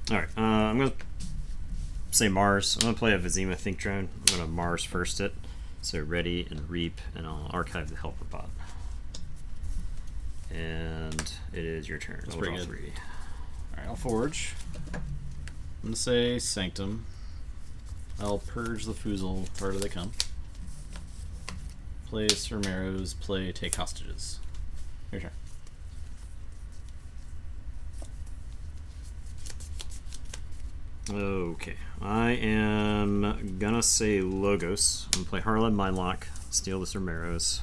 B: Alright, I'm going to say Mars. I'm going to play a Vizima Think Drone. I'm going to Mars first it. So ready and reap, and I'll archive the Helperbot. And it is your turn.
A: That's
B: I'll
A: pretty
B: draw
A: good.
B: 3.
A: Alright, I'll Forge. I'm going to say Sanctum. I'll Purge the Foozle, the harder they come. Play Surmeros, play Take Hostages. Your turn.
B: Okay, I am gonna say Logos. I'm gonna play Harlan Mindlock, steal the Surmeros.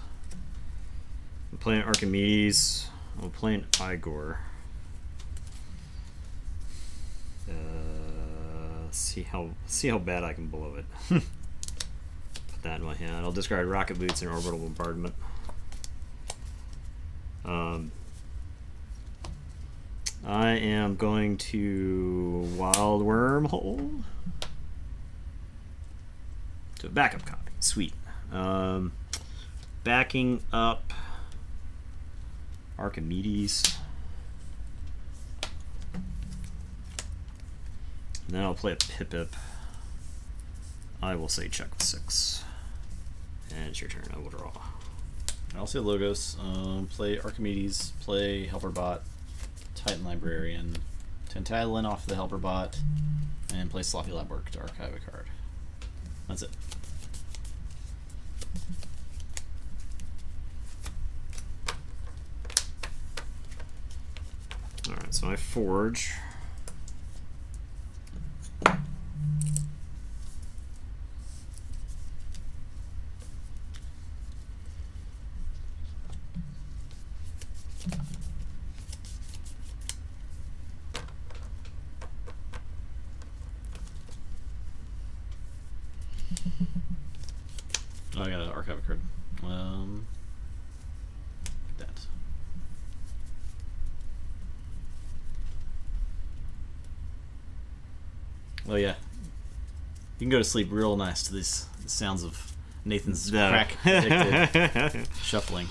B: I'm playing Archimedes. I'm playing Igor. See how bad I can blow it. Put that in my hand. I'll discard rocket boots and orbital bombardment. I am going to Wild Wormhole to a backup copy. Sweet. Backing up Archimedes. And then I'll play a Pip-Pip. I will say check with 6. And it's your turn. I will draw.
A: I'll say Logos. Play Archimedes. Play Helper Bot. Titan Librarian. Tentadlin off the Helper Bot. And play Sloppy Lab Work to archive a card. That's it.
B: Alright, so I forge.
A: Oh, I got an archive a card. That. Oh yeah. You can go to sleep real nice to these sounds of Nathan's crack addicted shuffling.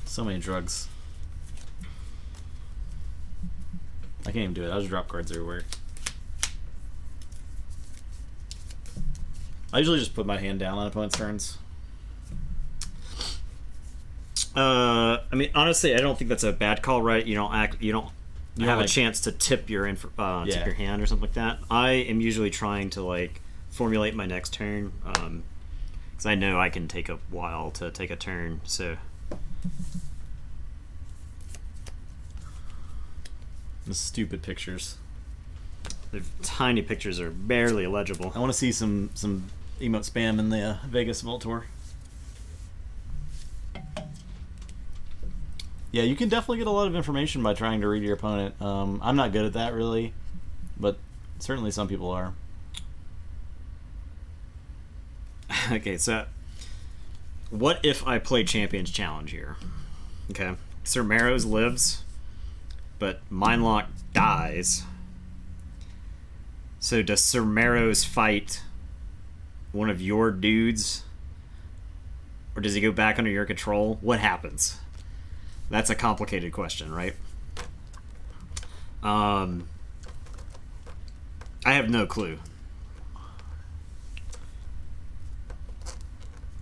A: So many drugs. I can't even do it. I'll just drop cards everywhere. I usually just put my hand down on opponent's turns.
B: I mean, honestly, I don't think that's a bad call, right? You don't have a chance to tip your tip your hand or something like that. I am usually trying to like formulate my next turn, because I know I can take a while to take a turn. So
A: the stupid pictures.
B: the tiny pictures are barely illegible.
A: I want to see some emote spam in the Vegas Vault Tour. Yeah, you can definitely get a lot of information by trying to read your opponent. I'm not good at that, really, but certainly some people are.
B: Okay, so what if I play Champions Challenge here? Okay, Sir Marrows lives, but Mindlock dies. So does Sir Marrows fight one of your dudes? Or does he go back under your control? What happens? That's a complicated question, right? I have no clue.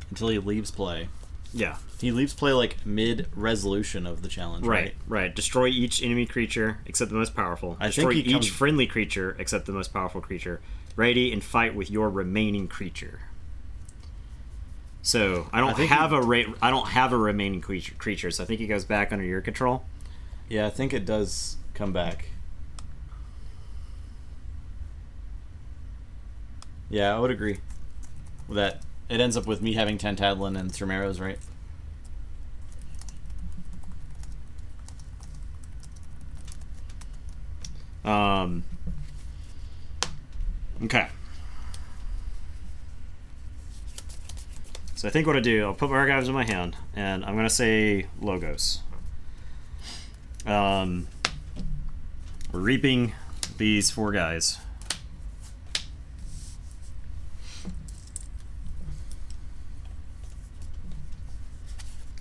A: Until he leaves play.
B: Yeah.
A: He leaves play like mid-resolution of the challenge, right?
B: Right. Destroy each enemy creature except the most powerful. Destroy each friendly creature except the most powerful creature. Ready and fight with your remaining creature. So I don't have a remaining creature, so I think he goes back under your control.
A: Yeah, I think it does come back. Yeah, I would agree with that. It ends up with me having Tentadlin and Sir Marrows, right?
B: Okay. So I think what I do, I'll put my archives in my hand, and I'm going to say Logos. We're reaping these 4 guys.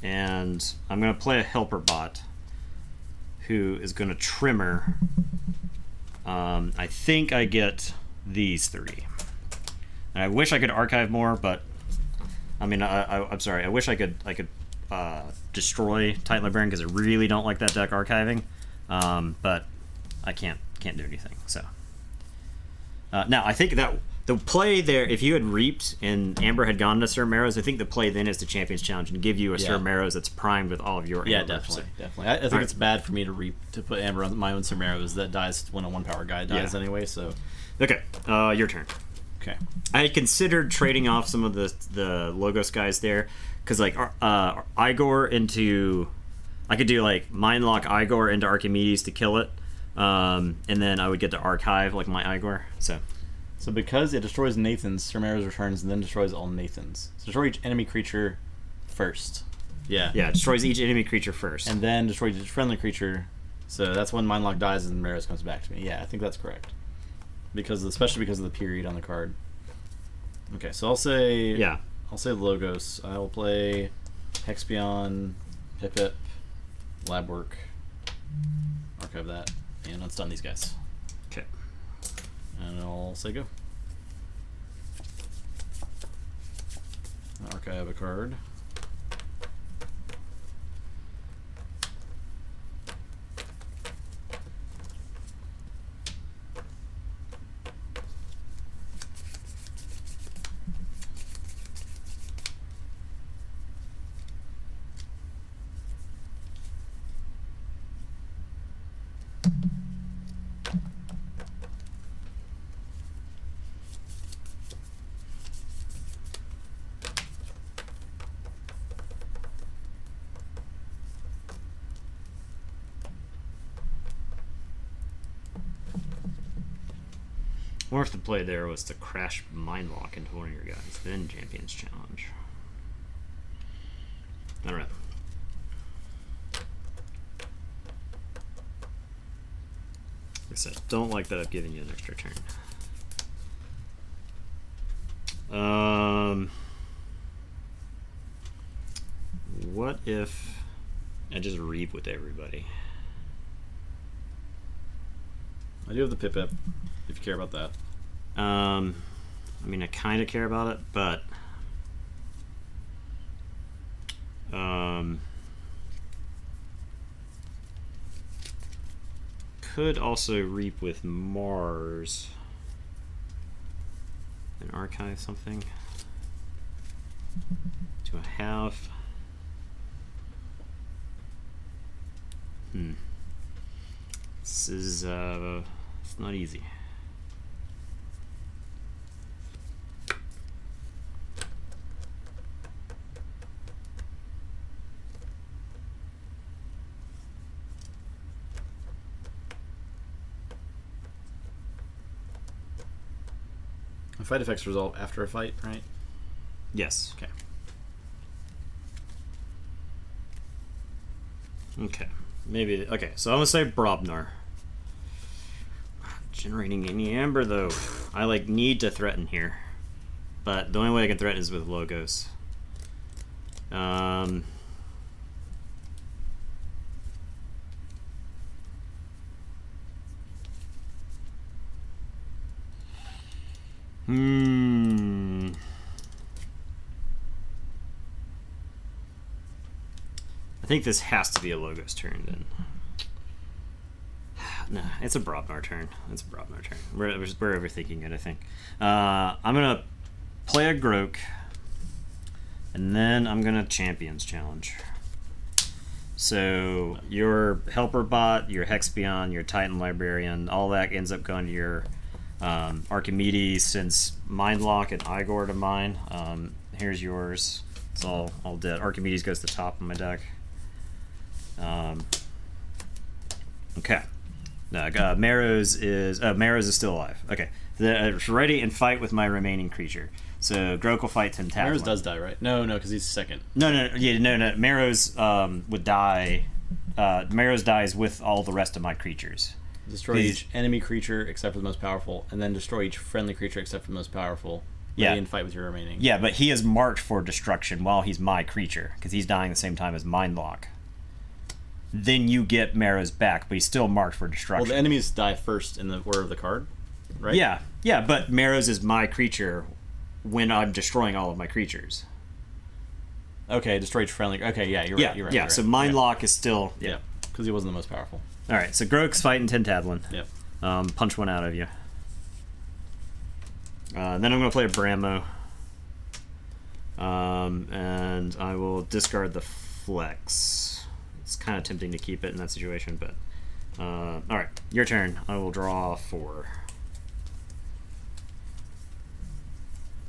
B: And I'm going to play a helper bot who is going to trimmer. I think I get these 3. And I wish I could archive more, but I mean, I'm sorry. I wish I could destroy Titan Librarian because I really don't like that deck archiving, but I can't do anything. So now I think that the play there, if you had reaped and Amber had gone to Sir Marrows, I think the play then is the Champions Challenge and give you a Sir Marrows that's primed with all of your Amber.
A: Yeah, definitely. I think it's bad for me to put Amber on my own Sir Marrows that dies when a 1-power guy dies anyway. So
B: okay, your turn.
A: Okay.
B: I had considered trading off some of the Logos guys there, because like Igor into, I could do like Mindlock Igor into Archimedes to kill it, and then I would get to archive like my Igor.
A: So because it destroys Nathan's, Sir Maros returns and then destroys all Nathan's. So destroy each enemy creature first. Yeah.
B: Yeah, it destroys each enemy creature first,
A: and then destroys each friendly creature. So that's when Mindlock dies and Maros comes back to me. Yeah, I think that's correct. Especially because of the period on the card. Okay, so I'll say Logos. I will play Hexpion, Pip, Lab Work, archive that, and unstun these guys.
B: Okay.
A: And I'll say go. Archive a card.
B: Or if the play there was to crash Mindlock into one of your guys, then Champions Challenge. I don't know. Like I said, don't like that I've given you an extra turn. What if I just reap with everybody?
A: I do have the Pip, if you care about that.
B: I mean, I kind of care about it, but could also reap with Mars and archive something. Do I have? This is it's not easy.
A: Fight effects resolve after a fight, right?
B: Yes.
A: Okay.
B: Okay. Maybe. Okay. So I'm gonna say Brobnar. Generating any amber though. I like need to threaten here, but the only way I can threaten is with Logos. I think this has to be a Logos turn then. No, it's a Brobnar turn. It's a Brobnar turn. We're overthinking it, I think. I'm going to play a Grok, and then I'm going to Champions Challenge. So your Helper Bot, your Hexpion, your Titan Librarian, all that ends up going to your Archimedes, since Mindlock and Igor to mine. Here's yours. It's all dead. Archimedes goes to the top of my deck. Okay. No, Maros is still alive. Okay. Ready and fight with my remaining creature. So Grok will fight Tentaculum.
A: Maros does die, right? No, because he's second.
B: No. Maros would die. Maros dies with all the rest of my creatures.
A: Destroy each enemy creature except for the most powerful, and then destroy each friendly creature except for the most powerful. Ready and fight with your remaining.
B: Yeah, but he is marked for destruction while he's my creature, because he's dying the same time as Mindlock. Then you get Maros back, but he's still marked for destruction.
A: Well, the enemies die first in the order of the card, right?
B: Yeah, but Maros is my creature when I'm destroying all of my creatures.
A: Okay, destroy each friendly. Okay, yeah, you're right.
B: Yeah, so Mindlock is still...
A: Yeah, because he wasn't the most powerful.
B: Alright, so Grok's fighting Tentaculum.
A: Yep.
B: Punch one out of you. Then I'm going to play a Bramo. And I will discard the Flex. It's kind of tempting to keep it in that situation, but... Alright, your turn. I will draw 4.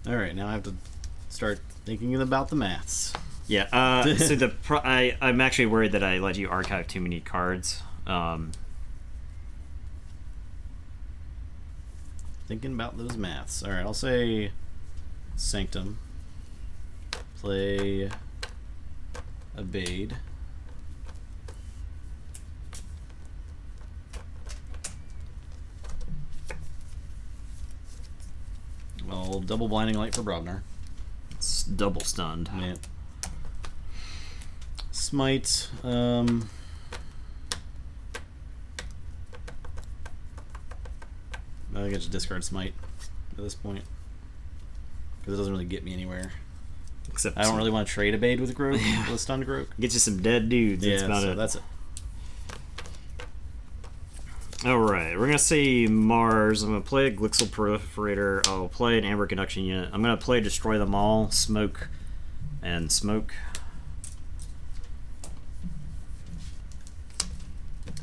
A: All right, now I have to start thinking about the maths.
B: Yeah. So I'm actually worried that I let you archive too many cards.
A: Thinking about those maths. All right, I'll say Sanctum. Play Evade. Well, double Blinding Light for Brobnar.
B: It's double stunned.
A: Yeah. Smite. I get to discard Smite at this point because it doesn't really get me anywhere.
B: Except
A: I don't really want to trade Evade with Groke, with Stunned Groke.
B: Get you some dead dudes.
A: Yeah,
B: that's about it.
A: That's it.
B: Alright, we're going to say Mars. I'm going to play a Glixel Proliferator. I'll play an Amber Conduction Unit. I'm going to play Destroy Them All, Smoke, and Smoke.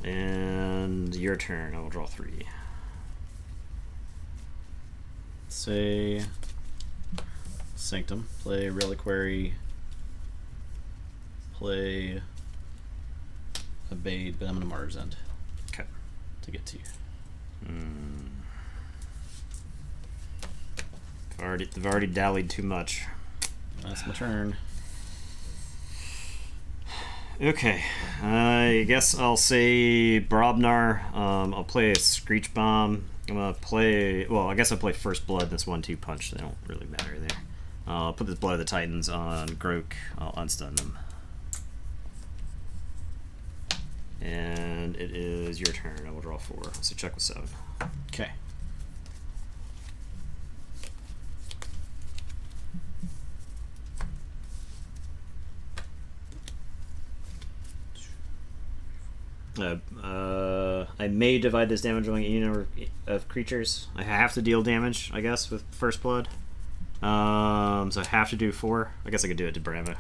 B: And your turn. I will draw 3.
A: Say Sanctum. Play Reliquary. Play Evade, but I'm going to Mars End.
B: Okay.
A: To get to you.
B: They've already dallied too much.
A: That's my turn.
B: Okay, I guess I'll say Brobnar. I'll play a Screech Bomb. I'm gonna play. Well, I guess I'll play First Blood. This 1/2 punch. They don't really matter there. I'll put this Blood of the Titans on Groke. I'll unstun them. And it is your turn. I will draw 4. So check with 7.
A: Okay.
B: I may divide this damage among any number of creatures. I have to deal damage, I guess, with First Blood. So I have to do 4. I guess I could do it to Bravo.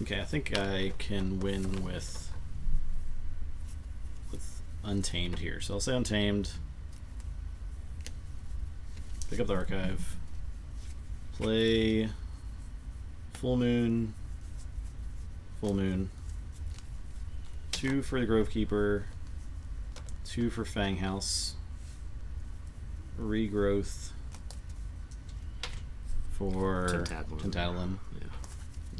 A: Okay, I think I can win with Untamed here. So I'll say Untamed. Pick up the archive. Play Full Moon. Full Moon. 2 for the Grovekeeper. 2 for Fanghouse. Regrowth for Tentatlin.
B: Yeah.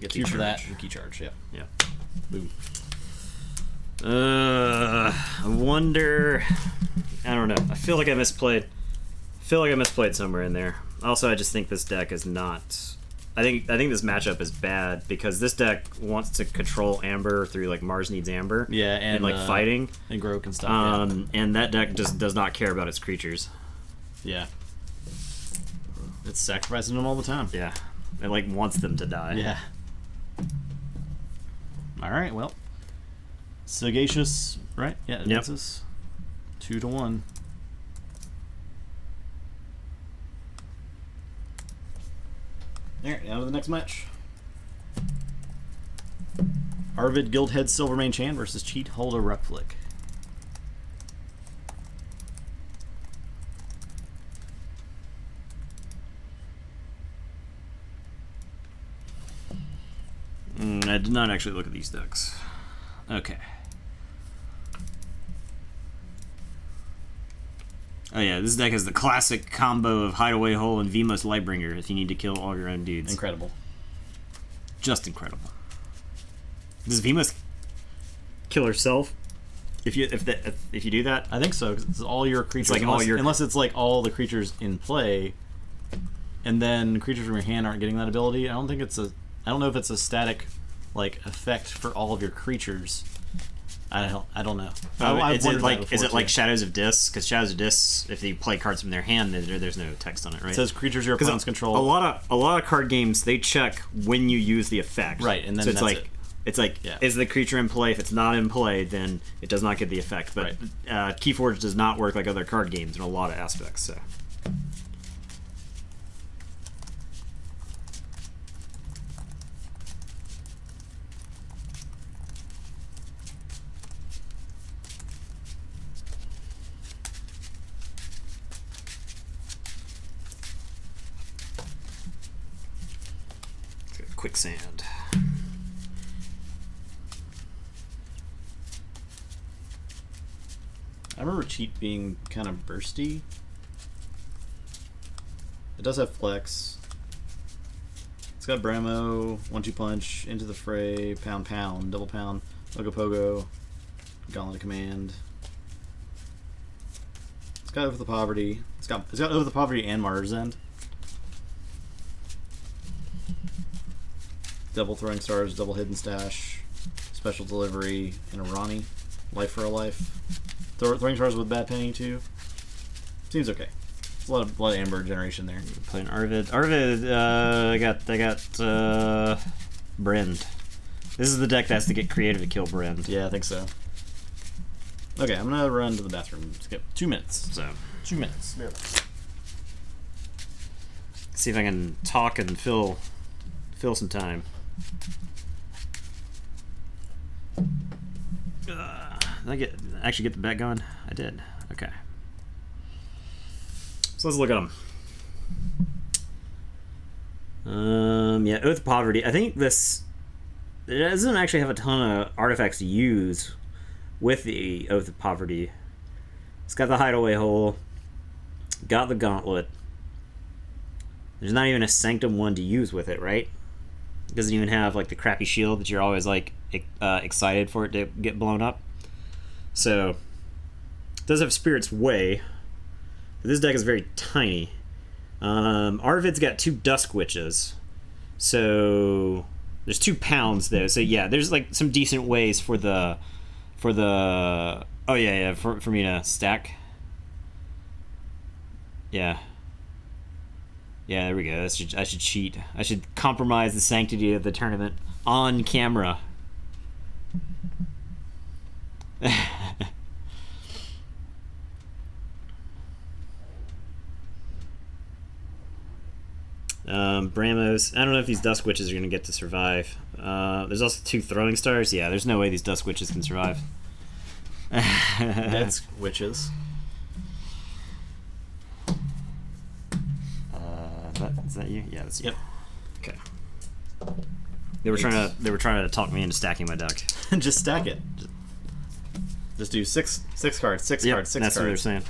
A: Get 2 for that and Key Charge, yeah.
B: Yeah.
A: Boom.
B: I wonder. I don't know. I feel like I misplayed. Somewhere in there. Also, I just think this deck is not. I think this matchup is bad because this deck wants to control Amber through like Mars needs Amber.
A: Yeah, and
B: like fighting
A: and Groke and stuff. Yeah.
B: And that deck just does not care about its creatures.
A: Yeah. It's sacrificing them all the time.
B: Yeah. It like wants them to die.
A: Yeah. All right. Well. Sagacious, right? Yeah. Advances. 2-1. All right. Now to the next match. Arvid Guildhead Silvermane Chan versus Cheat Holder Ruckflick.
B: I did not actually look at these decks. Okay. Oh yeah, this deck has the classic combo of Hideaway Hole and Vimos Lightbringer if you need to kill all your own dudes.
A: Incredible.
B: Just incredible. Does Vimos kill herself if you do that?
A: I think so, 'cause it's all your creatures.
B: Like
A: unless it's like all the creatures in play, and then creatures from your hand aren't getting that ability. I don't know if it's a static like effect for all of your creatures. I don't know.
B: Is it like Shadows of Dis? Because Shadows of Dis, if you play cards from their hand, there's no text on it, right?
A: It says creatures your opponents control.
B: A lot of card games they check when you use the effect,
A: right? And then
B: so
A: it's
B: like is the creature in play? If it's not in play, then it does not get the effect. But Keyforge does not work like other card games in a lot of aspects. So. quicksand.
A: I remember cheat being kind of bursty. It does have flex. It's got Bramo, 1-2 punch, into the fray, pound pound, double pound, Ogopogo, Gauntlet of Command. It's got Over the Poverty. It's got Over the Poverty and Martyr's End. Double Throwing Stars, double Hidden Stash, special delivery, and a Ronnie. Life for a life. Throwing Stars with Bad Penny too. Seems okay. There's a lot of Amber generation there.
B: Playing Arvid. I got Brend. This is the deck that has to get creative to kill Brend.
A: Yeah, I think so. Okay, I'm gonna run to the bathroom. Skip 2 minutes.
B: So
A: 2 minutes.
B: see if I can talk and fill some time. Did I actually get the bet going? I did. Okay. So let's look at them. Yeah, Oath of Poverty. I think this... It doesn't actually have a ton of artifacts to use with the Oath of Poverty. It's got the Hideaway Hole. Got the Gauntlet. There's not even a Sanctum one to use with it, right? It doesn't even have like the crappy shield that you're always like excited for it to get blown up. So, it does have Spirit's Way. But this deck is very tiny. Arvid's got 2 Dusk Witches. So, there's 2 pounds though. So yeah, there's like some decent ways for the for me to stack. Yeah. Yeah, there we go. I should cheat. I should compromise the sanctity of the tournament on camera. Bramos. I don't know if these Dusk Witches are going to get to survive. There's also 2 Throwing Stars. Yeah, there's no way these Dusk Witches can survive.
A: That's witches.
B: Is that you? Yeah, that's you.
A: Yep.
B: Okay. They were trying to talk me into stacking my deck.
A: Just stack it. Just do six cards, six cards, six
B: that's
A: cards.
B: That's what they're saying.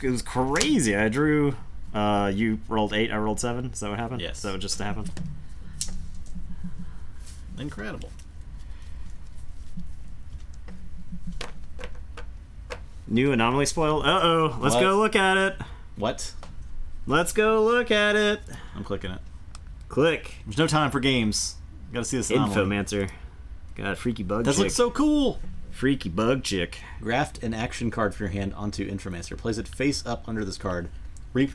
B: It was crazy. I drew. You rolled 8. I rolled 7. Is that what happened?
A: Yes.
B: So it just happened.
A: Incredible.
B: New anomaly spoiled. Uh-oh. Let's go look at it.
A: What?
B: Let's go look at it.
A: I'm clicking it.
B: Click.
A: There's no time for games. Gotta see this anomaly.
B: Infomancer. God, freaky bug
A: That
B: chick.
A: looks so cool.
B: Freaky bug chick.
A: Graft an action card from your hand onto Infomancer. Place it face up under this card.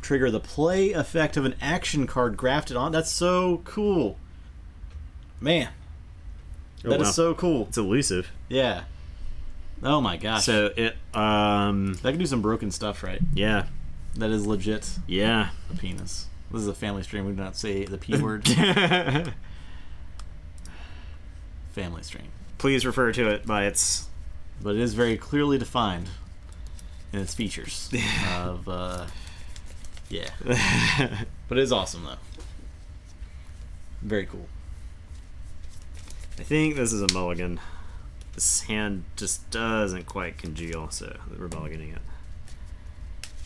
A: Trigger the play effect of an action card grafted on. That's so cool. Man. That is so cool.
B: It's elusive.
A: Yeah. Oh my gosh.
B: So it
A: that can do some broken stuff, right?
B: Yeah.
A: That is legit.
B: Yeah.
A: A penis. This is a family stream. We do not say the P word. Family stream.
B: Please refer to it by its...
A: But it is very clearly defined in its features. Yeah. But it is awesome, though. Very cool.
B: I think this is a mulligan. This hand just doesn't quite congeal, so we're mulliganing it.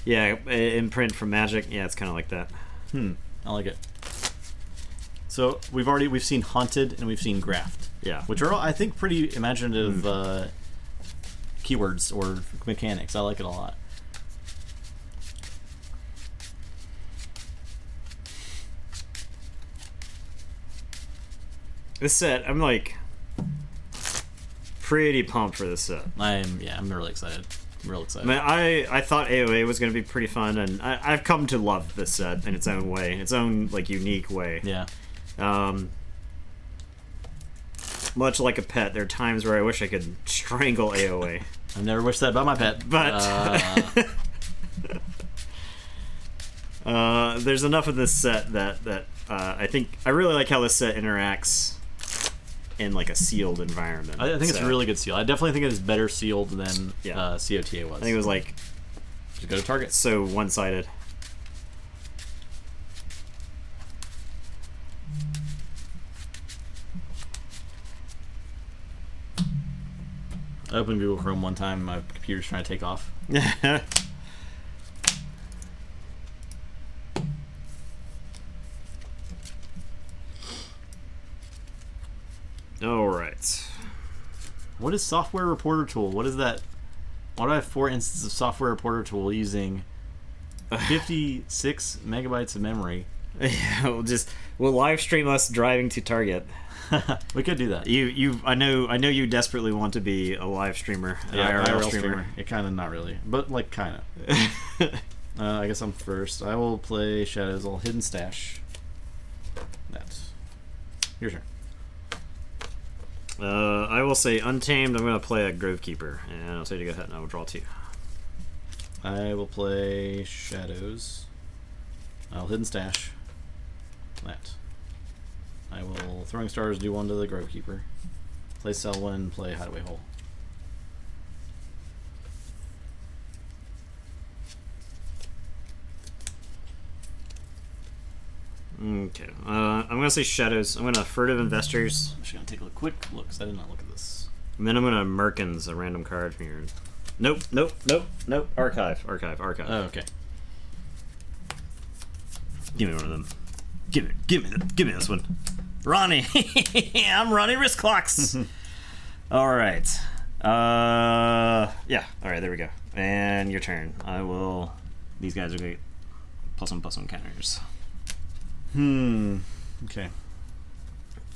B: Yeah, imprint from Magic. Yeah, it's kind of like that.
A: I like it. So we've seen Haunted and we've seen Graft.
B: Yeah.
A: Which are all, I think, pretty imaginative keywords or mechanics. I like it a lot.
B: This set, I'm like pretty pumped for this set.
A: I'm really excited. I'm real excited.
B: I mean, I thought AOA was going to be pretty fun, and I've come to love this set in its own way, its own like unique way.
A: Yeah.
B: Much like a pet, there are times where I wish I could strangle AOA.
A: I've never wished that about my pet,
B: but there's enough of this set that I think I really like how this set interacts in like a sealed environment.
A: I think it's a really good seal. I definitely think it is better sealed than COTA was.
B: I think it was like
A: just go to target.
B: So one-sided.
A: I opened Google Chrome one time. My computer's trying to take off.
B: All right.
A: What is Software Reporter Tool? What is that? Why do I have 4 instances of Software Reporter Tool using 56 megabytes of memory?
B: Yeah, we'll live stream us driving to Target.
A: We could do that.
B: I know you desperately want to be a live streamer, an IRL streamer.
A: Yeah, kind of, not really, but like kind of. I guess I'm first. I will play Shadows, all Hidden Stash. That. Your turn.
B: I will say Untamed. I'm going to play a Grovekeeper, and I'll say to go ahead, and I will draw 2.
A: I will play Shadows. I'll Hidden Stash. That. I will Throwing Stars, do 1 to the Grovekeeper. Play Selwyn, play Hideaway Hole.
B: Okay. I'm going to say Shadows. I'm going to Furtive Investors.
A: I'm just going to take a quick look, because I did not look at this.
B: And then I'm going to Merkins, a random card from your... Nope. Archive.
A: Oh, okay.
B: Give me one of them. Give me this one. Ronnie. I'm Ronnie Wrist Clocks. All right. Yeah. All right, there we go. And your turn. I will... These guys are great. +1/+1 counters.
A: Okay.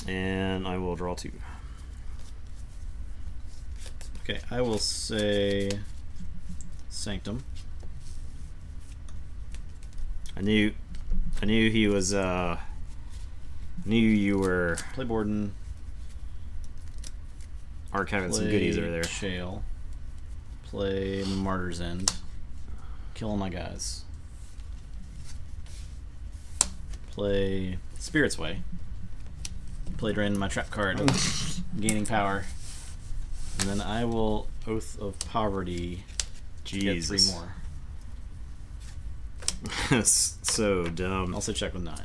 B: And I will draw 2.
A: Okay, I will say Sanctum.
B: I knew he was knew you were
A: Play Borden.
B: archiving some goodies over there.
A: Shale. Play Martyr's End. Kill all my guys. Play Spirit's Way. Play drain my trap card, gaining power. And then I will Oath of Poverty.
B: Jesus.
A: Get 3 more.
B: That's so dumb.
A: Also check with 9.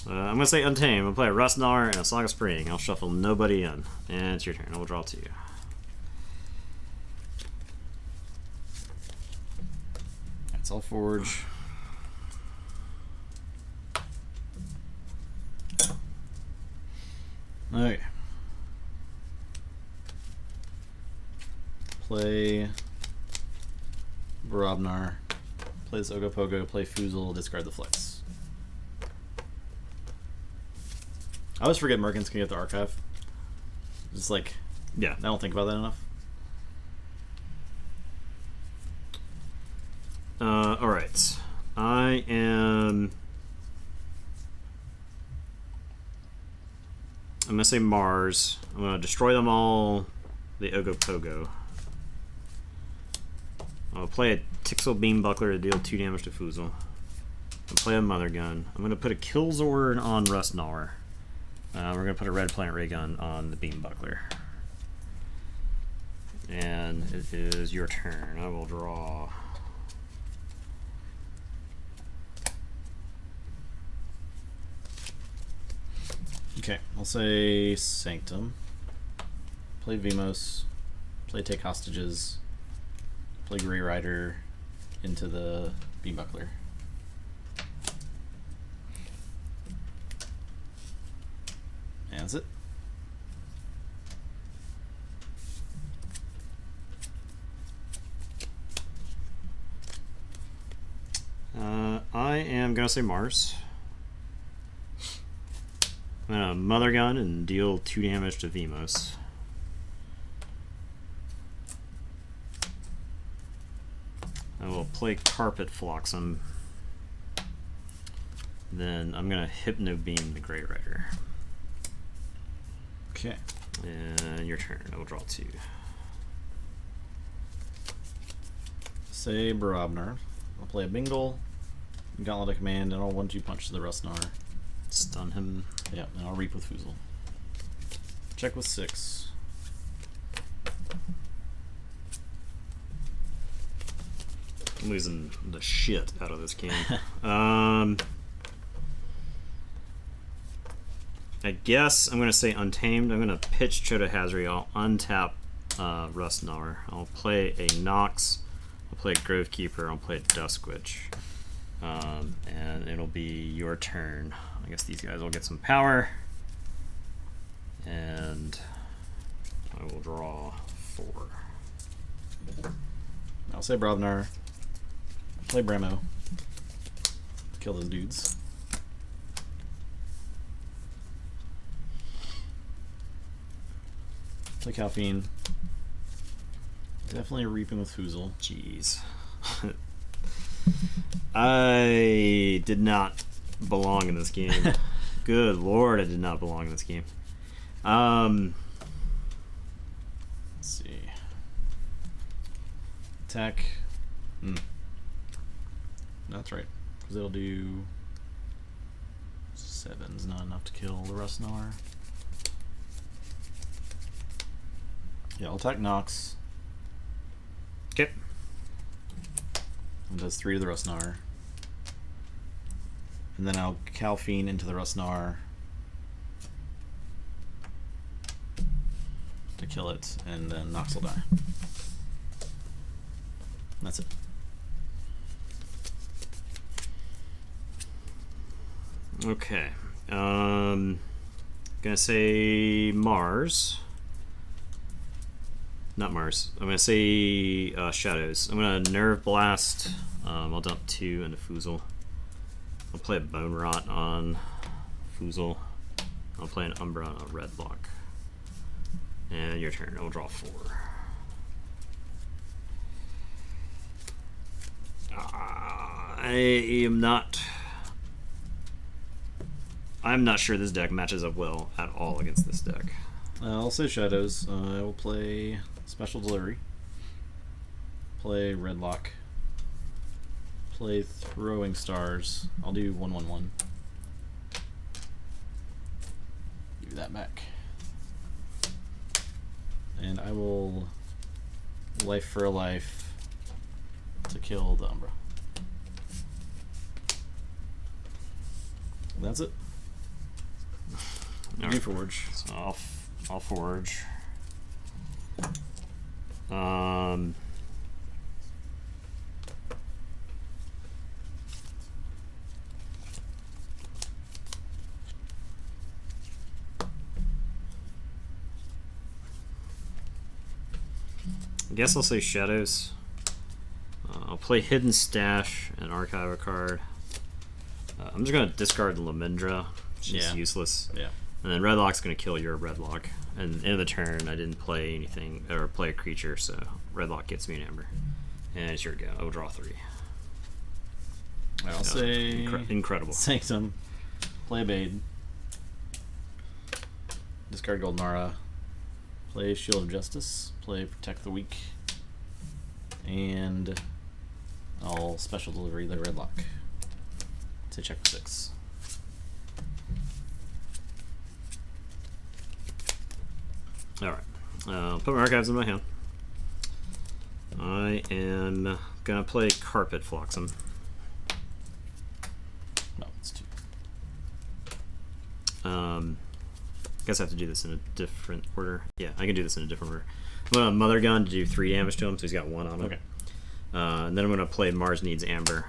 B: I'm gonna say Untamed. I'll play a Rustnar and a Saga Spring. I'll shuffle nobody in. And it's your turn. I will draw 2.
A: That's all Forge. Okay. Play Barabnar. Play this Ogopogo. Play Foozle. Discard the Flex. I always forget Merkins can get the archive. Just like,
B: Yeah.
A: I don't think about that enough.
B: Alright. I am... I'm gonna say Mars. I'm gonna destroy them all. The Ogopogo. I'll play a Tixel Beam Buckler to deal 2 damage to Foozle. I'll play a Mother Gun. I'm gonna put a Killzord on Rustnar. We're gonna put a Red Plant Ray Gun on the Beam Buckler. And it is your turn. I will draw.
A: Okay, I'll say Sanctum. Play Vimos. Play Take Hostages. Play Grey Rider into the Beam Buckler. And that's it.
B: I am gonna say Mars. I'm gonna Mother Gun and deal 2 damage to Vimos. I will play Carpet Flotsam. Then I'm gonna Hypno Beam the Grey Rider.
A: Okay.
B: And your turn. I will draw 2.
A: Say Barabnar. I'll play a Bingle, Gauntlet of Command, and I'll 1-2 punch to the Rustnar.
B: Stun him.
A: Yep, and I'll Reap with Foozle. Check with 6.
B: I'm losing the shit out of this game. I guess I'm going to say Untamed. I'm going to pitch Chota Hazri. I'll untap Rustgnawer. I'll play a Nox. I'll play a Grovekeeper. I'll play a Duskwitch. And it'll be your turn. I guess these guys will get some power. And I will draw 4.
A: I'll say Brobnar. Play Bremo. Kill those dudes. Play Calphine. Definitely reaping with Foozle.
B: Jeez. I did not belong in this game. Good lord, I did not belong in this game.
A: Let's see. Attack. That's right. Because it'll do 7's not enough to kill the Rustgnawer. Yeah, I'll attack Nox.
B: Okay.
A: And does 3 to the Rustgnawer. And then I'll Calphine into the Rustgnawer to kill it, and then Nox will die. That's it.
B: Okay. Gonna say Mars. Not Mars. I'm gonna say Shadows. I'm gonna Nerve Blast. I'll dump 2 into Foozle. I'll play a Bone Rot on Foozle. I'll play an Umbra on a Red Block. And your turn. I'll draw 4. I'm not sure this deck matches up well at all against this deck.
A: I'll say Shadows. I will play Special Delivery. Play Redlock. Play Throwing Stars. I'll do 1/1/1. Give you that back. And I will Life for a Life to kill the Umbra. And that's it.
B: All
A: You
B: right.
A: forge.
B: So I'll forge. I guess I'll say Shadows. I'll play Hidden Stash and archive a card. I'm just gonna discard the Lamindra. She's useless.
A: Yeah.
B: And then Redlock's gonna kill your Redlock. And end of the turn, I didn't play anything or play a creature, so Redlock gets me an Ember. And it's your go. I will draw 3.
A: I'll say
B: incredible.
A: Sanctum. Play Bade. Discard Goldenara. Play Shield of Justice. Play Protect the Weak. And I'll Special Delivery the Redlock to check 6.
B: Alright. Put my archives in my hand. I am gonna play Carpet Flotsam.
A: No, it's 2.
B: Guess I have to do this in a different order. Yeah, I can do this in a different order. I'm gonna Mother Gun to do 3 damage to him, so he's got 1 on him.
A: Okay.
B: And then I'm gonna play Mars Needs Amber.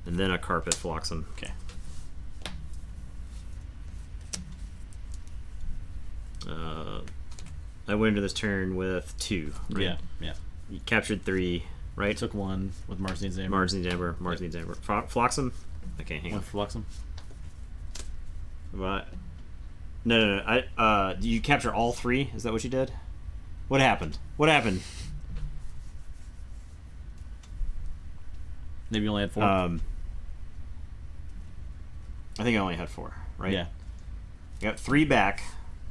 B: And then a Carpet Flotsam.
A: Okay.
B: I went into this turn with 2. Right?
A: Yeah, yeah.
B: You captured 3, right?
A: Took 1 with Mars Needs Amber.
B: Mars Needs Amber. Mars Needs Amber. Flotsam? Okay, hang
A: 1
B: on.
A: for Flotsam.
B: What? No. Did you capture all 3? Is that what you did? What happened? What happened?
A: Maybe you only had 4.
B: I think I only had 4, right?
A: Yeah.
B: I got 3 back.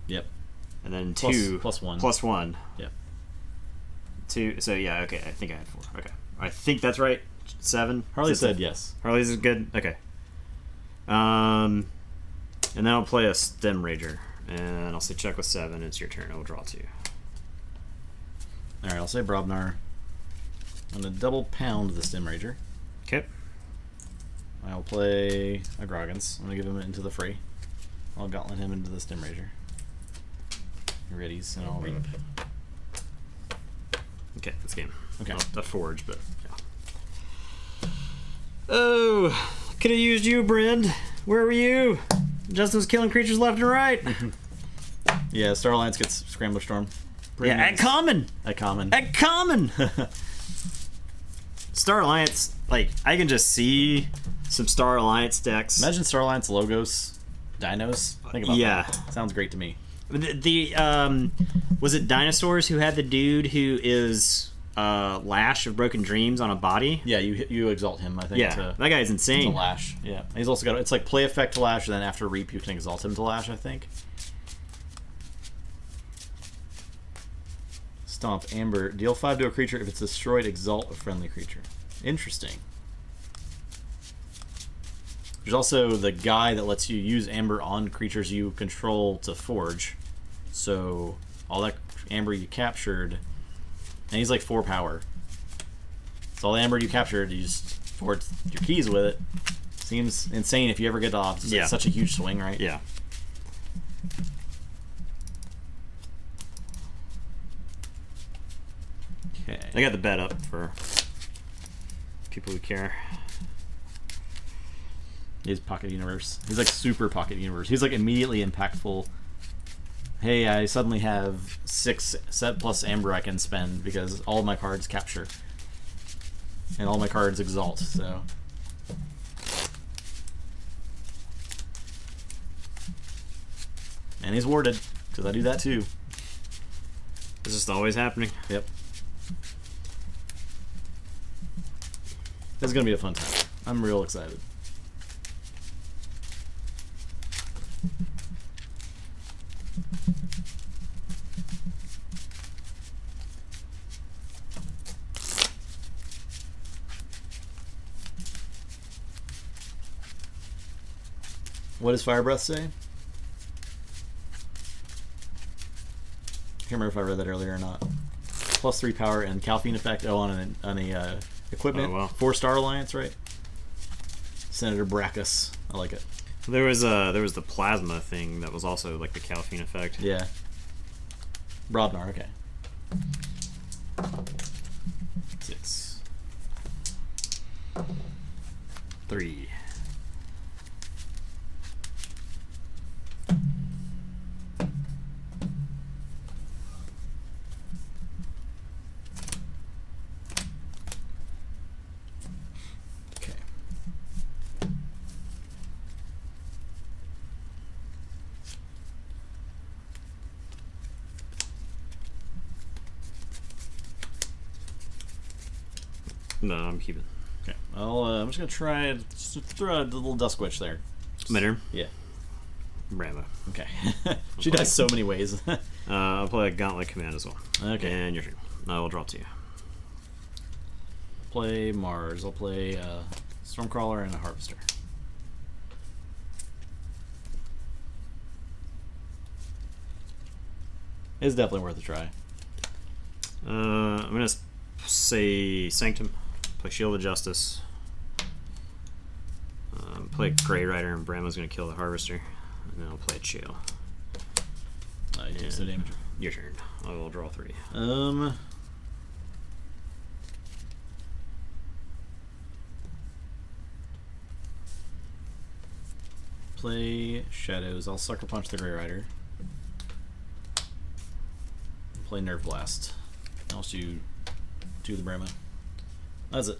A: Yep.
B: And then
A: Plus-
B: 2
A: plus 1.
B: Plus 1.
A: Yep.
B: 2. So yeah, okay. I think I had 4. Okay. I think that's right. 7.
A: Harley
B: Is it
A: said
B: 7?
A: yes.
B: Harley's is good. Okay. And then I'll play a Stem Rager, and I'll say check with 7. It's your turn. I will draw 2.
A: Alright, I'll say Brobnar. I'm going to double pound the Stem Rager.
B: Okay.
A: I'll play a Groggins. I'm going to give him into the fray. I'll gauntlet him into the Stem Rager. He readies, and I'll reap.
B: Okay, this game.
A: Okay.
B: Not a forge, but yeah. Oh, could have used you, Brend. Where were you? Justin was killing creatures left and right.
A: Yeah, Star Alliance gets Scrambler Storm.
B: Yeah, at common.
A: At common.
B: At common. Star Alliance, like, I can just see some Star Alliance decks.
A: Imagine Star Alliance Logos Dinos. Think about that. Sounds great to me.
B: Was it Dinosaurs who had the dude who is Lash of Broken Dreams on a body?
A: Yeah, you exalt him, I think.
B: Yeah, that guy's insane.
A: To Lash. Yeah. He's also got, it's like play effect to Lash, and then after Reap you can exalt him to Lash, I think. Stomp, Amber. Deal 5 to a creature. If it's destroyed, exalt a friendly creature. Interesting. There's also the guy that lets you use Amber on creatures you control to forge. So all that Amber you captured, and he's like 4 power. So all the Amber you captured, you just forge your keys with it. Seems insane if you ever get to off. It's such a huge swing, right?
B: Yeah.
A: Okay.
B: I got the bet up for people who care.
A: He's Pocket Universe. He's like super Pocket Universe. He's like immediately impactful. Hey, I suddenly have 6 set plus Amber I can spend because all of my cards capture. And all my cards exalt, so. And he's warded, because I do that too.
B: It's just always happening.
A: Yep. This is going to be a fun time. I'm real excited. What does Fire Breath say? I can't remember if I read that earlier or not. +3 power and Calphine effect. Oh, on a equipment.
B: Oh, wow.
A: 4-star alliance, right? Senator Brackus. I like it.
B: There was the plasma thing that was also like the Calphine effect.
A: Yeah. Brodnar, okay. 6.
B: 3.
A: Okay.
B: No, I'm keeping.
A: Okay. Well, I'm just gonna try to throw a little Dusk Witch there.
B: Minor.
A: Yeah.
B: Bravo.
A: Okay. She dies so many ways.
B: I'll play a Gauntlet Command as well.
A: Okay.
B: And your turn. I will draw to you.
A: Play Mars. I'll play Stormcrawler and a Harvester. It's definitely worth a try.
B: I'm gonna say Sanctum. Play Shield of Justice. Play Grey Rider, and Brammo's gonna kill the Harvester. And then I'll play Chill.
A: You takes the damage.
B: Your turn. I will draw 3.
A: Play Shadows. I'll Sucker Punch the Grey Rider. Play Nerve Blast. I'll shoot to the Brahma. That's it.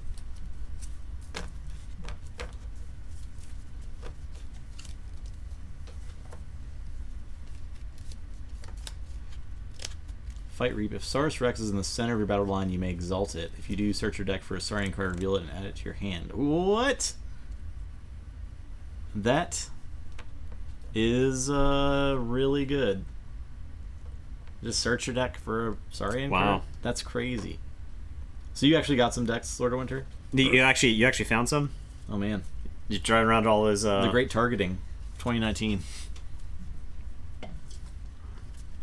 A: Fight Reap. If Saurus Rex is in the center of your battle line, you may exalt it. If you do, search your deck for a Saurian card, reveal it, and add it to your hand. What? That is really good. Just search your deck for a Saurian card. That's crazy. So you actually got some decks, Lord of Winter?
B: You actually found some?
A: Oh man.
B: You driving around all those
A: The Great Targeting 2019.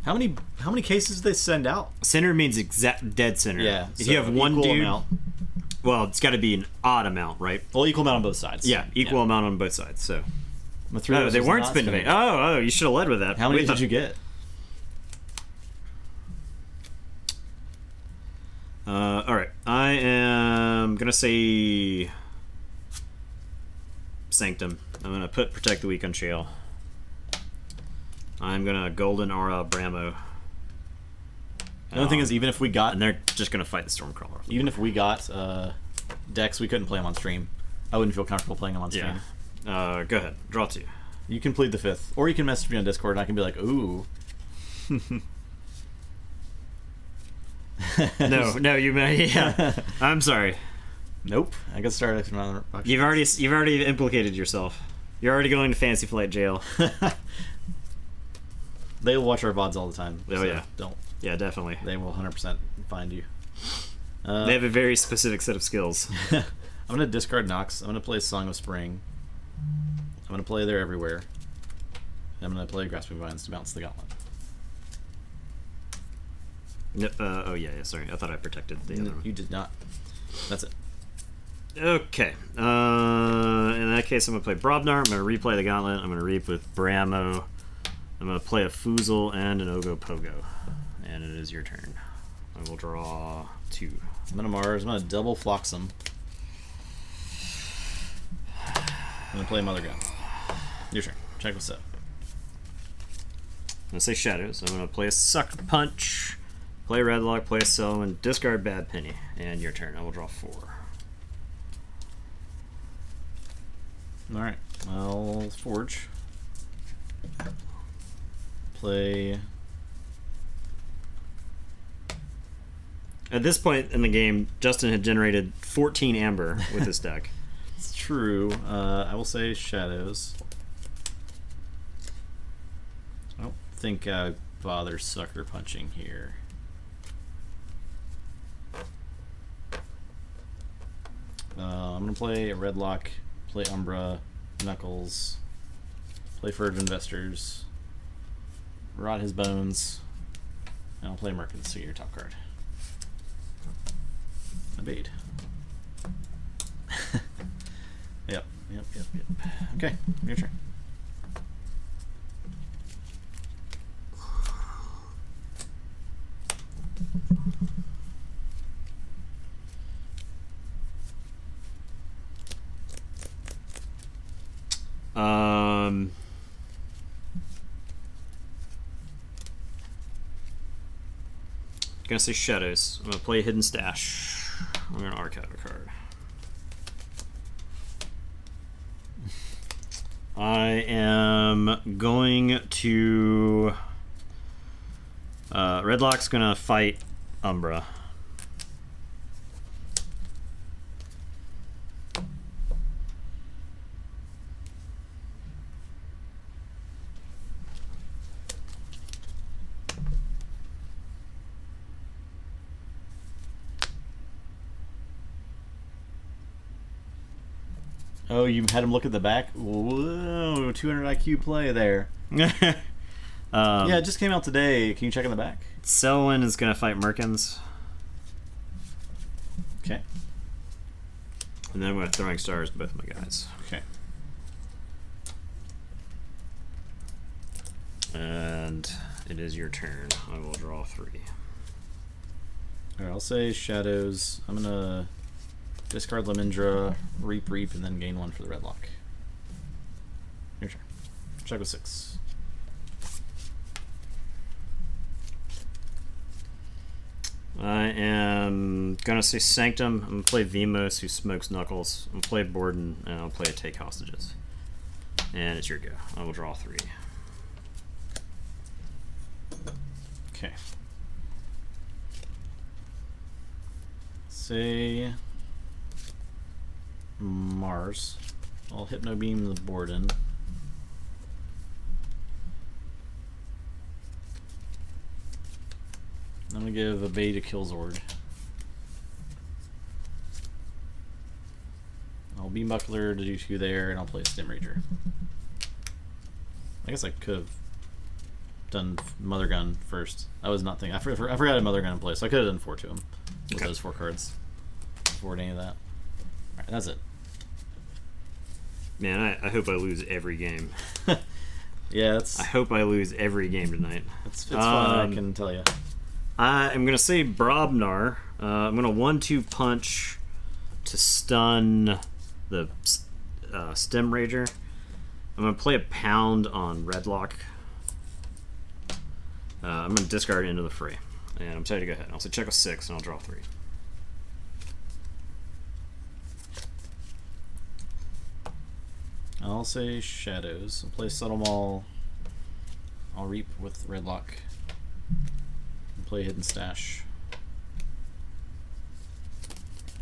A: How many cases did they send out?
B: Center means exact dead center.
A: Yeah.
B: If you have one dude,
A: amount.
B: well, it's got to be an odd amount, right?
A: Well, equal amount on both sides.
B: Yeah, equal amount on both sides. So.
A: No,
B: they weren't spin debate. Oh, you should have led with that.
A: How many did you get?
B: Alright. I am gonna say Sanctum. I'm gonna put Protect the Weak on Shale. I'm gonna Golden Aura Bramo.
A: The only thing is, even if we got...
B: And they're just gonna fight the Stormcrawler.
A: Even if we got decks, we couldn't play them on stream. I wouldn't feel comfortable playing them on stream.
B: Yeah. Go ahead. Draw 2.
A: You can plead the 5th. Or you can message me on Discord and I can be like, ooh.
B: No, you may. Yeah. I'm sorry.
A: Nope. I got started from another box.
B: You've already implicated yourself. You're already going to Fantasy Flight jail.
A: They will watch our VODs all the time.
B: Oh,
A: so
B: yeah.
A: Don't.
B: Yeah, definitely.
A: They will 100% find you.
B: They have a very specific set of skills.
A: I'm going to discard Nox. I'm going to play Song of Spring. I'm going to play They're Everywhere. And I'm going to play Grasping Vines to bounce the Gauntlet.
B: No, oh, yeah, sorry. I thought I protected the other one.
A: You did not. That's it.
B: Okay. In that case, I'm going to play Brobnar. I'm going to replay the Gauntlet. I'm going to reap with Bramo. I'm going to play a Foozle and an Ogopogo. And it is your turn. I will draw 2.
A: I'm going to Mars. I'm going to double Flotsam. I'm going to play Mother Gun. Your turn. Check what's up.
B: I'm going to say Shadows. I'm going to play a Sucker Punch. Play Redlock, play a Selwyn, discard Bad Penny. And your turn. I will draw 4.
A: Alright. I'll Forge. Play...
B: At this point in the game, Justin had generated 14 Amber with this deck.
A: It's true. I will say Shadows. I don't think I bother Sucker Punching here. I'm going to play a Redlock, play Umbra, Knuckles, play Furtive Investors, Rot His Bones, and I'll play Merkins to get your top card. Obeyed. Yep. Okay, your turn.
B: Gonna say Shadows. I'm gonna play Hidden Stash. I'm gonna archive a card. I am going to Redlock's gonna fight Umbra.
A: Oh, you had him look at the back? Whoa, 200 IQ play there. Yeah, it just came out today. Can you check in the back?
B: Selwyn is going to fight Merkins.
A: Okay.
B: And then I'm going to Throwing Stars to both my guys.
A: Okay.
B: And it is your turn. I will draw 3.
A: Alright, I'll say Shadows. I'm going to discard Lemindra, Reap, and then gain 1 for the Redlock. Your turn. Check with 6.
B: I am gonna say Sanctum. I'm gonna play Vemos, who smokes Knuckles. I'm gonna play Borden, and I'll play Take Hostages. And it's your go. I will draw 3.
A: Okay. Say Mars. I'll Hypno Beam the Borden. I'm gonna give a Bay to Killzord. I'll Beam Buckler to do 2 there, and I'll play a Stim Rager. I guess I could have done Mother Gun first. I was not thinking. I forgot a Mother Gun in play, so I could have done 4 to him with those 4 cards. Afford any of that. Alright, that's it.
B: Man, I hope I lose every game.
A: Yeah, that's.
B: I hope I lose every game tonight.
A: It's fun, I can tell you.
B: I'm gonna say Brobnar. I'm gonna 1/2 punch to stun the Stem Rager. I'm gonna play a pound on Redlock. I'm gonna discard into the fray, and I'm excited to go ahead. I'll say check a 6, and I'll draw 3.
A: I'll say Shadows. I'll play Subtle Maul. I'll Reap with Redlock. And play Hidden Stash.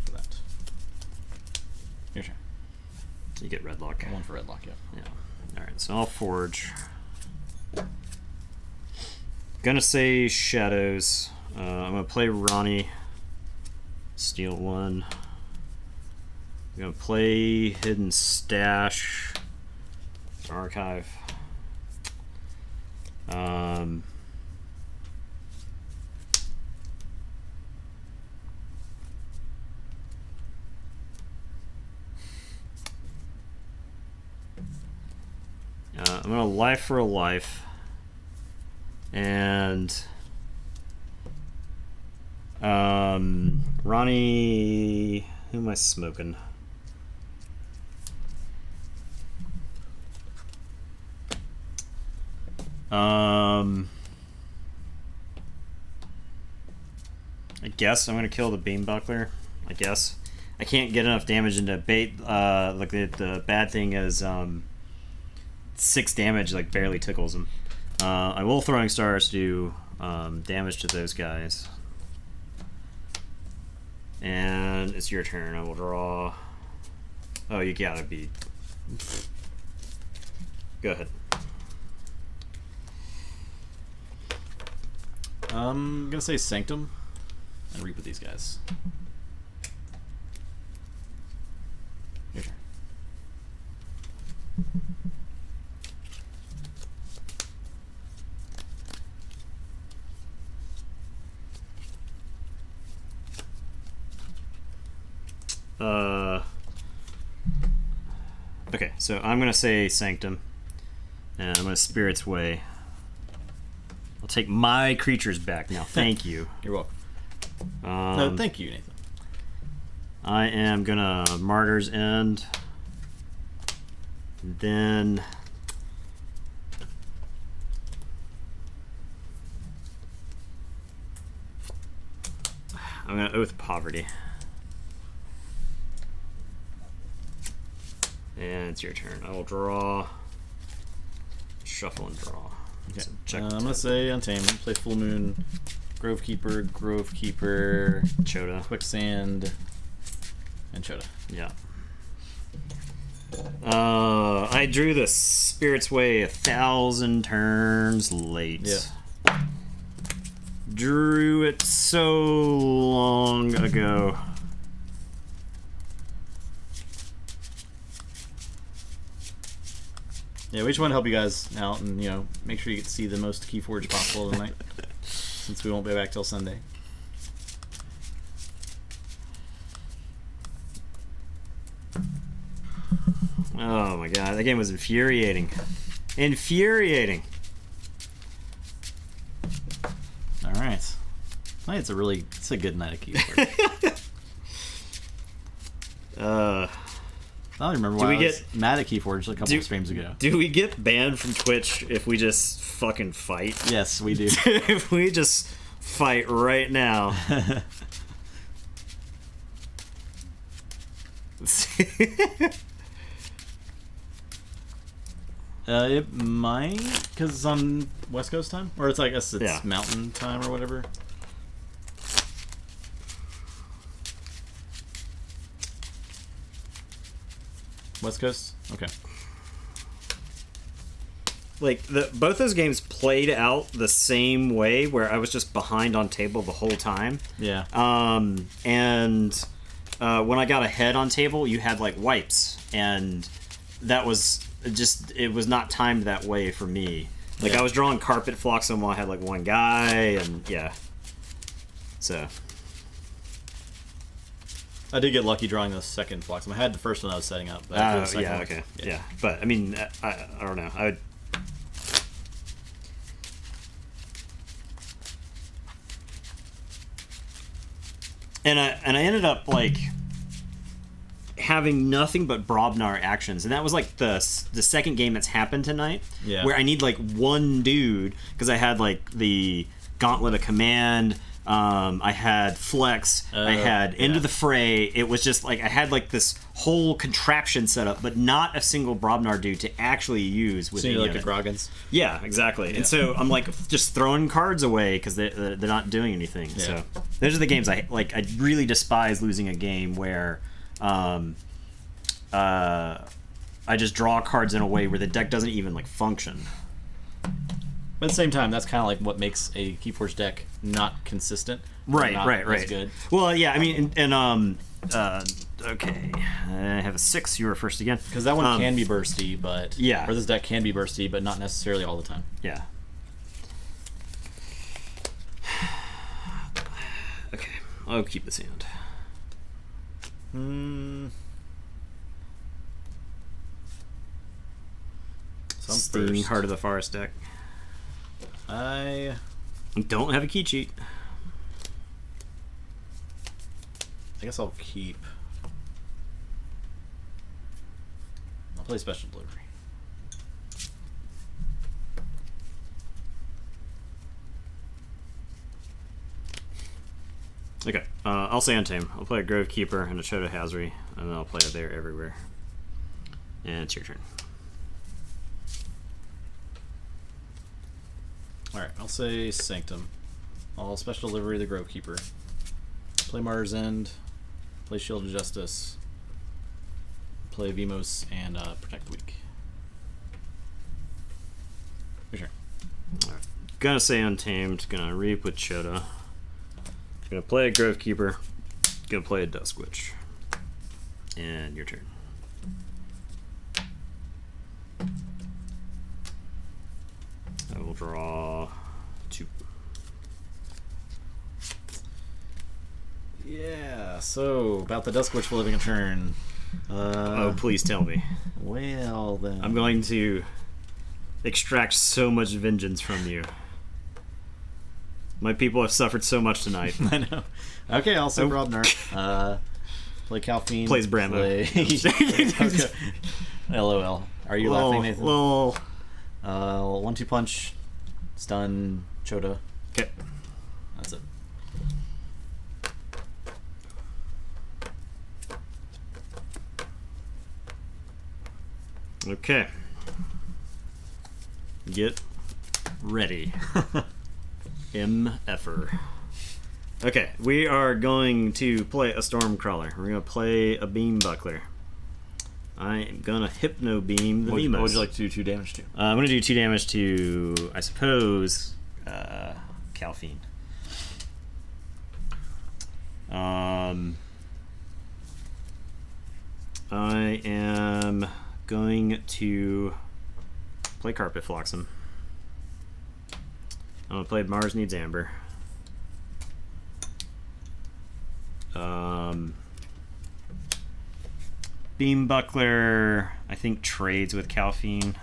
A: For that. Your turn.
B: You get Redlock.
A: One for Redlock, yeah.
B: Yeah. Alright, so I'll Forge. Gonna say Shadows. I'm gonna play Ronnie. Steal 1. I'm gonna play Hidden Stash. Archive. I'm gonna Life for a Life. And Ronnie, who am I smoking? I guess I'm gonna kill the Beam Buckler. I guess I can't get enough damage into bait. Like the bad thing is 6 damage like barely tickles him. I will Throwing Stars do damage to those guys. And it's your turn. I will draw. Oh, you gotta be. Go ahead.
A: I'm gonna say Sanctum and Reap with these guys. Your turn.
B: Okay, so I'm gonna say Sanctum, and I'm gonna Spirit's Way. I'll take my creatures back now. Thank you.
A: You're welcome. No, thank you, Nathan.
B: I am gonna Martyr's End. Then I'm gonna Oath Poverty. And it's your turn. I will draw, shuffle, and draw.
A: Okay.
B: So check
A: I'm gonna say Untamed. Play Full Moon, Grovekeeper,
B: Chota.
A: Quicksand, and Chota.
B: Yeah. I drew the Spirit's Way 1,000 turns late.
A: Yeah.
B: Drew it so long ago.
A: Yeah, we just want to help you guys out and, you know, make sure you get to see the most Keyforge possible tonight. Since we won't be back till Sunday.
B: Oh my god, that game was infuriating. Infuriating.
A: Alright. I think it's a good night of Keyforge. I don't remember why I was mad at Keyforge a couple of streams ago.
B: Do we get banned from Twitch if we just fucking fight?
A: Yes, we do.
B: If we just fight right now.
A: It might, because it's on West Coast time? Or it's, I guess it's Mountain time or whatever. West Coast? Okay.
B: Like, both those games played out the same way, where I was just behind on table the whole time.
A: Yeah.
B: And when I got ahead on table, you had, like, wipes. And that was just... It was not timed that way for me. Like, I was drawing Carpet Flotsam while I had, like, one guy, and, yeah. So...
A: I did get lucky drawing the second Flotsam. I had the first one I was setting up. But
B: yeah, okay. Yeah. But, I mean, I don't know. I would... and I ended up like having nothing but Brobnar actions, and that was like the second game that's happened tonight.
A: Yeah.
B: Where I need like one dude because I had like the Gauntlet of Command. I had Flex. I had Into the Fray. It was just like I had like this whole contraption set up, but not a single Brobnar dude to actually use with
A: like a Groggins.
B: Yeah, exactly. Yeah. And so I'm like just throwing cards away because they're not doing anything. Yeah. So those are the games I like. I really despise losing a game where I just draw cards in a way where the deck doesn't even like function.
A: But at the same time, that's kind of like what makes a Keyforge deck not consistent.
B: Right.
A: Good.
B: Well, yeah, I mean, okay, I have a 6. You were first again.
A: Because that one can be bursty, but
B: yeah,
A: or this deck can be bursty, but not necessarily all the time.
B: Yeah. Okay, I'll keep this hand. Steaming Heart of the Forest deck.
A: I
B: don't have a key cheat.
A: I guess I'll keep. I'll play Special Delivery.
B: Okay, I'll say Untame. I'll play a Grove Keeper and a Chota Hazri, and then I'll play a There Everywhere. And it's your turn.
A: Alright, I'll say Sanctum. I'll Special Delivery the Grove Keeper. Play Martyr's End. Play Shield of Justice. Play Vimos and Protect the Weak. Your turn.
B: Alright. Gonna say Untamed. Gonna Reap with Chota. Gonna play a Grove Keeper. Gonna play a Dusk Witch. And your turn. I will draw 2.
A: Yeah, so about the Dusk Witch for living a turn.
B: Oh, please tell me.
A: Well, then.
B: I'm going to extract so much vengeance from you. My people have suffered so much tonight.
A: I know. Okay, I'll say Brobnar. Play Calphine.
B: Plays Brambo.
A: Okay. LOL. Are you laughing, Nathan?
B: Lol.
A: 1-2 punch. Stun. Chota.
B: Okay.
A: That's it.
B: Okay. Get ready. MFer. Okay, we are going to play a Stormcrawler. We're going to play a Beam Buckler. I am going to Hypno Beam the Vimos.
A: What would you like to do 2 damage to?
B: I'm going to do 2 damage to, I suppose, Calphine. I am going to play Carpet Flotsam. I'm going to play Mars Needs Amber. Beam Buckler, I think, trades with Calphine.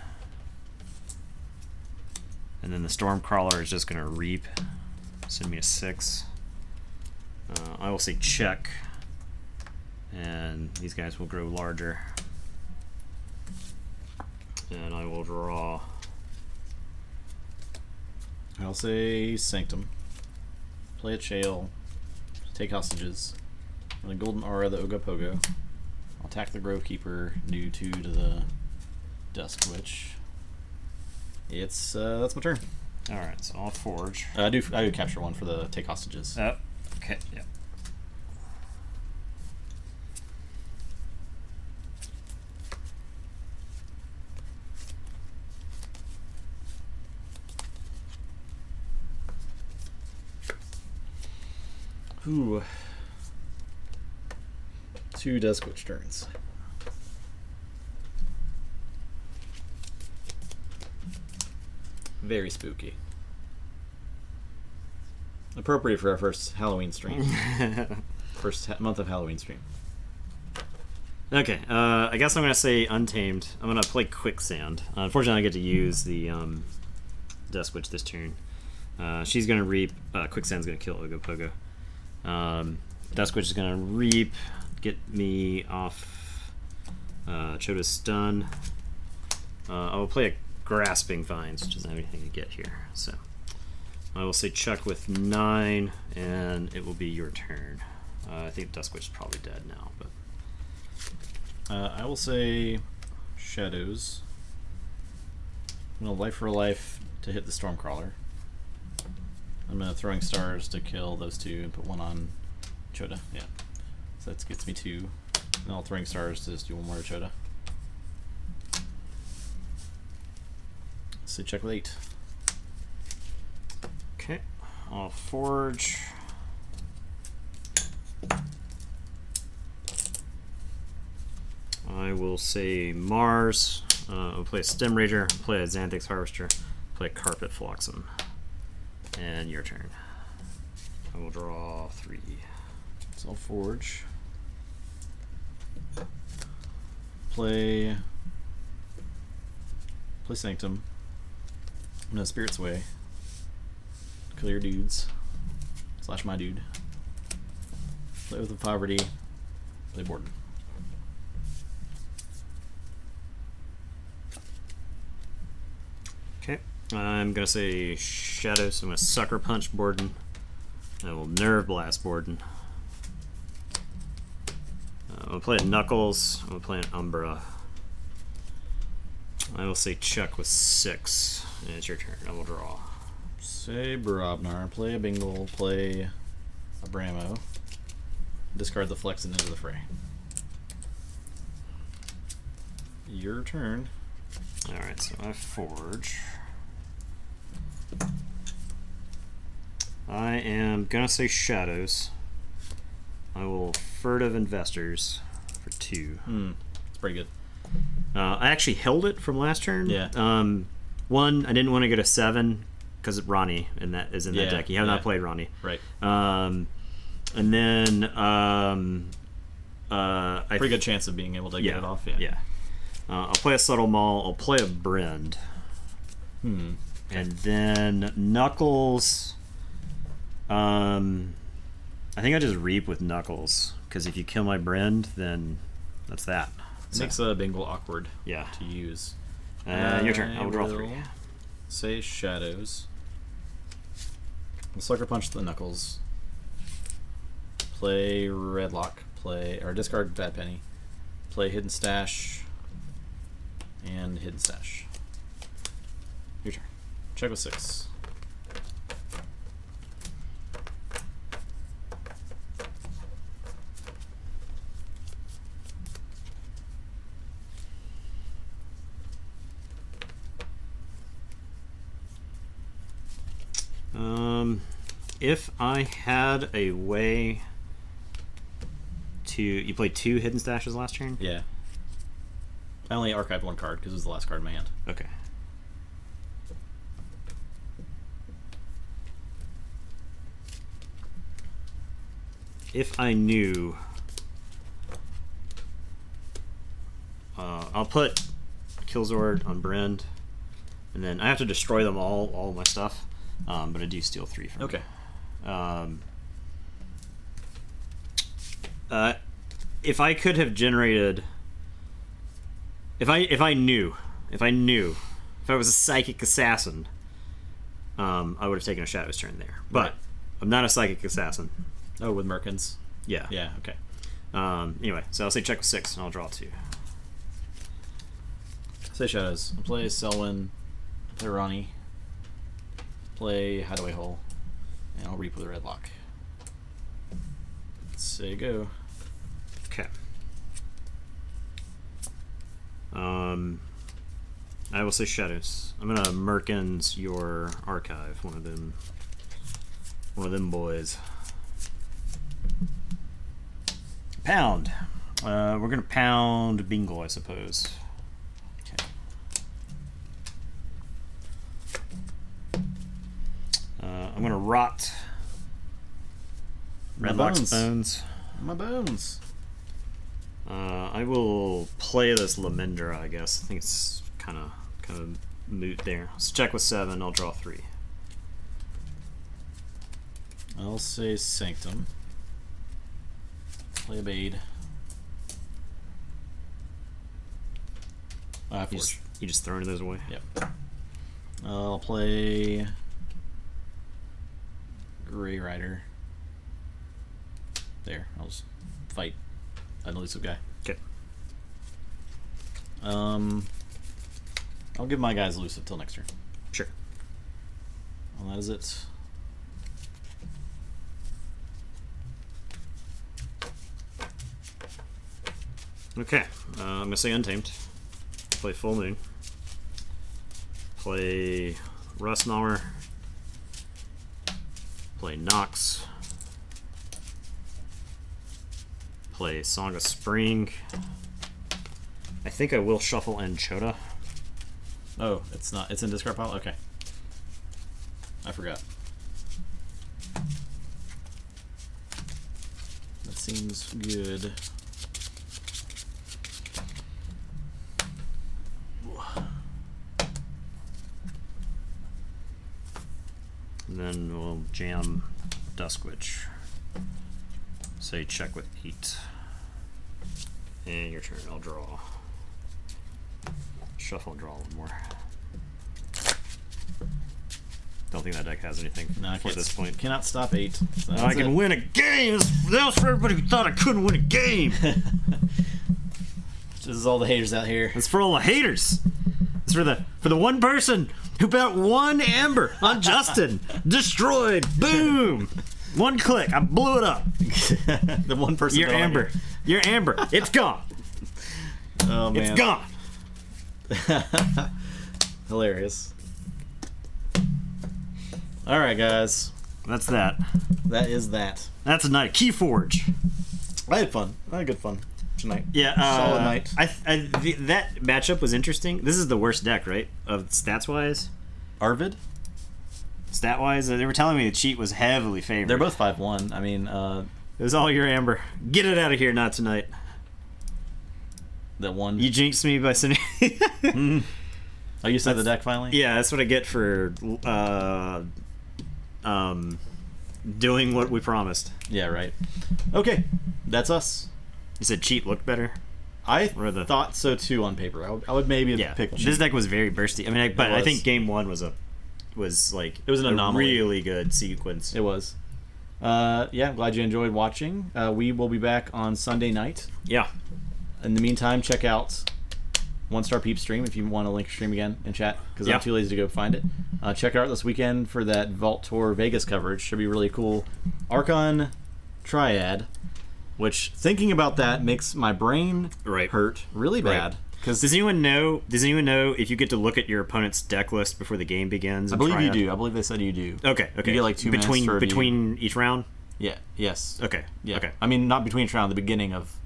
B: And then the Stormcrawler is just going to Reap. Send me a 6. I will say check. And these guys will grow larger. And I will draw.
A: I'll say Sanctum. Play a Chael. Take hostages. And a Golden Aura the Ogopogo. I'll attack the Grove Keeper. Do 2 to the Dusk Witch. It's that's my turn.
B: All right, so I'll forge.
A: I do capture 1 for the take hostages.
B: Oh, okay, yeah.
A: Ooh. 2 Dusk Witch turns. Very spooky. Appropriate for our first Halloween stream. First month of Halloween stream.
B: Okay, I guess I'm going to say Untamed. I'm going to play Quicksand. Unfortunately, I get to use the Dusk Witch this turn. She's going to Reap. Quicksand's going to kill Ogopogo. Dusk Witch is gonna reap, get me off Choda's stun. I will play a Grasping Vines, which doesn't have anything to get here. So I will say Chuck with 9, and it will be your turn. I think Dusk Witch is probably dead now, but
A: I will say Shadows. I'm gonna life for life to hit the Stormcrawler. I'm gonna Throwing Stars to kill those two and put one on Choda. Yeah, so that gets me 2. And I'll Throwing Stars to just do one more to Choda. So check with 8.
B: okay. I'll Forge. I will say Mars. I'll play a Stem Rager, play a Xanthix Harvester, play a Carpet Flotsam. And your turn. I will draw 3.
A: So I'll Forge. Play Sanctum. I'm gonna Spirit's Way. Kill your dudes. Slash my dude. Play with the Poverty. Play Borden.
B: Okay. I'm gonna say Shadows. I'm gonna Sucker Punch Borden. I will Nerve Blast Borden. I'm gonna play a Knuckles. I'm gonna play an Umbra. I will say Chuck with 6. And it's your turn. I will draw.
A: Say Barabnar. Play a Bingle. Play a Bramo. Discard the Flex and enter the fray. Your turn.
B: Alright, so I Forge. I am gonna say Shadows. I will Furtive Investors for 2.
A: It's pretty good.
B: I actually held it from last turn.
A: Yeah.
B: 1, I didn't want to go to 7 because Ronnie in that is in that deck. You have not played Ronnie.
A: Right.
B: And then
A: pretty good chance of being able to get it off.
B: Yeah. I'll play a Subtle Maul. I'll play a Brend.
A: Okay.
B: And then Knuckles. I think I just Reap with Knuckles because if you kill my Brend, then that's that.
A: It makes a Bingle awkward.
B: Yeah.
A: To use.
B: Your turn. I will draw 3.
A: Say Shadows. I'll Sucker Punch the Knuckles. Play Redlock. Play or discard Bad Penny. Play Hidden Stash. And Hidden Stash. Your turn. Check with 6.
B: If I had a way to... You played 2 Hidden Stashes last turn?
A: Yeah. I only archived 1 card because it was the last card in my hand.
B: Okay. If I knew... I'll put Killzord on Brend, and then I have to destroy them all my stuff, but I do steal 3 from
A: Okay.
B: If I could have generated... If I knew, if I was a psychic assassin, I would have taken a Shadow's turn there. But
A: Right.
B: I'm not a psychic assassin.
A: Oh, with Merkins.
B: Yeah.
A: Yeah. Okay.
B: Anyway, so I'll say check with 6, and I'll draw 2.
A: Say Shadows. I'll play Selwyn. I'll play Ronnie. Play Hideaway Hole. And I'll Reap with a Redlock. Say go.
B: Okay. I will say Shadows. I'm gonna Merkins your archive, one of them boys. Pound. We're gonna pound Bingle, I suppose.
A: Okay.
B: I'm gonna rot Redlock's bones.
A: My bones.
B: I will play this Lamendra, I guess. I think it's kind of moot there. Let's check with 7. I'll draw 3.
A: I'll say Sanctum. Play a Bade.
B: You just throwing those away?
A: Yep. I'll play Grey Rider. There. I'll just fight an elusive guy.
B: Okay.
A: I'll give my guys elusive till next turn.
B: Sure.
A: Well, that is it.
B: Okay. I'm gonna say Untamed. Play Full Moon. Play Rustnauer. Play Nox. Play Song of Spring. I think I will shuffle in Chota.
A: Oh, it's not. It's in discard pile? Okay. I forgot. That seems good.
B: And then we'll jam Duskwitch. Say check with 8. And your turn, I'll draw. Shuffle and draw one more. Don't think that deck has anything for this point.
A: Cannot stop 8. So
B: I can win a game! That was for everybody who thought I couldn't win a game!
A: This is all the haters out here.
B: It's for all the haters! It's for the one person who bet 1 amber on Justin! Destroyed! Boom! 1 click, I blew it up!
A: The one person.
B: Your amber. Your amber. It's gone!
A: Oh, man.
B: It's gone!
A: Hilarious. Alright, guys.
B: That's that.
A: That is that.
B: That's a night. Keyforge.
A: I had fun. I had good fun tonight.
B: Yeah,
A: solid night.
B: That matchup was interesting. This is the worst deck, right? Of stats wise.
A: Arvid?
B: Stat wise, they were telling me the cheat was heavily favored.
A: They're both 5-1. I mean,
B: it was all your amber. Get it out of here, not tonight.
A: That one.
B: You jinxed me by sending.
A: Oh, you said the deck finally?
B: Yeah, that's what I get for doing what we promised.
A: Yeah, right. Okay, that's us.
B: You said cheat looked better.
A: I thought so too on paper. I would maybe have picked cheat.
B: This deck was very bursty. I mean, I think game 1 was like
A: it was an anomaly.
B: Really good sequence.
A: It was. Yeah, glad you enjoyed watching. We will be back on Sunday night.
B: Yeah.
A: In the meantime, check out One Star Peep stream if you want to link stream again in chat, because I'm too lazy to go find it. Check out this weekend for that Vault Tour Vegas coverage. Should be really cool. Archon Triad, which thinking about that makes my brain hurt really bad.
B: Because does anyone know if you get to look at your opponent's deck list before the game begins?
A: I believe you do. I believe they said you do.
B: Okay.
A: You get like 2 minutes
B: between each round.
A: Yeah. Yes.
B: Okay.
A: Yeah.
B: Okay.
A: I mean, not between each round. The beginning of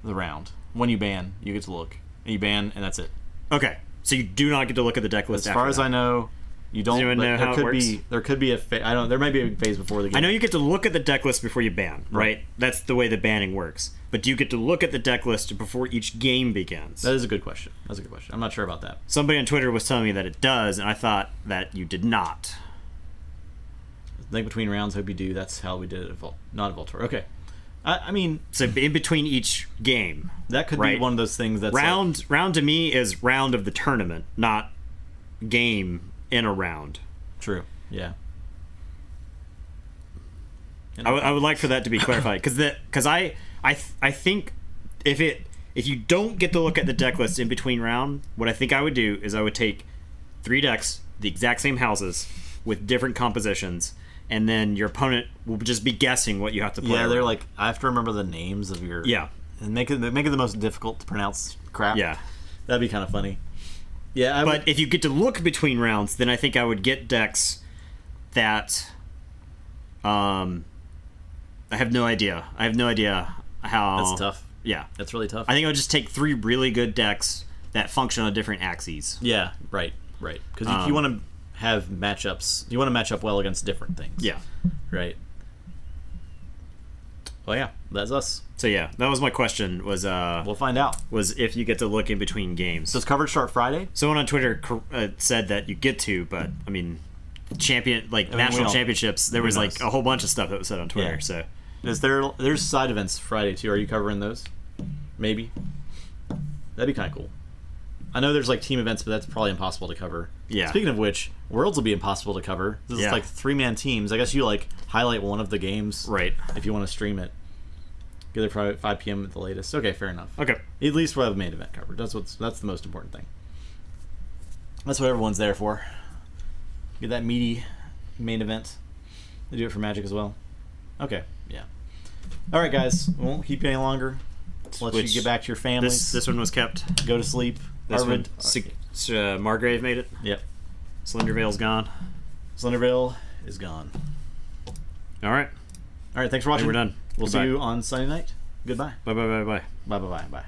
A: the round. When you ban, you get to look. And you ban, and that's it.
B: Okay. So you do not get to look at the deck list.
A: As far as I know, you don't.
B: Does anyone know how it works?
A: There could be a phase. I don't. There might be a phase before the game.
B: I know you get to look at the deck list before you ban, right? That's the way the banning works. But do you get to look at the deck list before each game begins?
A: That is a good question. I'm not sure about that.
B: Somebody on Twitter was telling me that it does, and I thought that you did not.
A: I think between rounds, hope you do. That's how we did it. Not at Voltor. Okay. I mean,
B: so in between each game,
A: that could be one of those things. That's
B: round to me is round of the tournament, not game in a round.
A: True. Yeah.
B: I would like for that to be clarified, because I think if you don't get to look at the deck list in between round, what I think I would do is I would take 3 decks, the exact same houses with different compositions, and then your opponent will just be guessing what you have to play.
A: Yeah, they're like, I have to remember the names of your...
B: Yeah.
A: And make it the most difficult to pronounce crap.
B: Yeah.
A: That'd be kind of funny. Yeah,
B: but if you get to look between rounds, then I think I would get decks that... I have no idea. How...
A: That's tough.
B: Yeah.
A: That's really tough.
B: I think I would just take 3 really good decks that function on different axes.
A: Yeah, right. Because you want to have matchups. You want to match up well against different things.
B: Yeah.
A: Right. Well, yeah, that's us.
B: So yeah, that was my question. Was
A: we'll find out.
B: Was if you get to look in between games.
A: Does coverage start Friday?
B: Someone on Twitter said that you get to, but I mean, national championships. There was like a whole bunch of stuff that was said on Twitter.
A: Yeah.
B: So
A: There's side events Friday too. Are you covering those? Maybe. That'd be kind of cool. I know there's like team events, but that's probably impossible to cover.
B: Yeah.
A: Speaking of which, Worlds will be impossible to cover. This is like 3-man teams. I guess you like highlight one of the games,
B: right? If
A: you want to stream it. Get there probably at 5 p.m. at the latest. Okay, fair enough.
B: Okay.
A: At least we'll have a main event covered. That's the most important thing. That's what everyone's there for. Get that meaty main event. They do it for Magic as well. Okay, yeah. All right, guys. We won't keep you any longer. Let you get back to your families.
B: This one was kept.
A: Go to sleep.
B: This one, Margrave made it.
A: Yep.
B: Slendervale's gone.
A: Slendervale is gone.
B: All right.
A: All right, thanks for watching.
B: We're done.
A: We'll see you on Sunday night. Goodbye.
B: Bye.
A: Bye.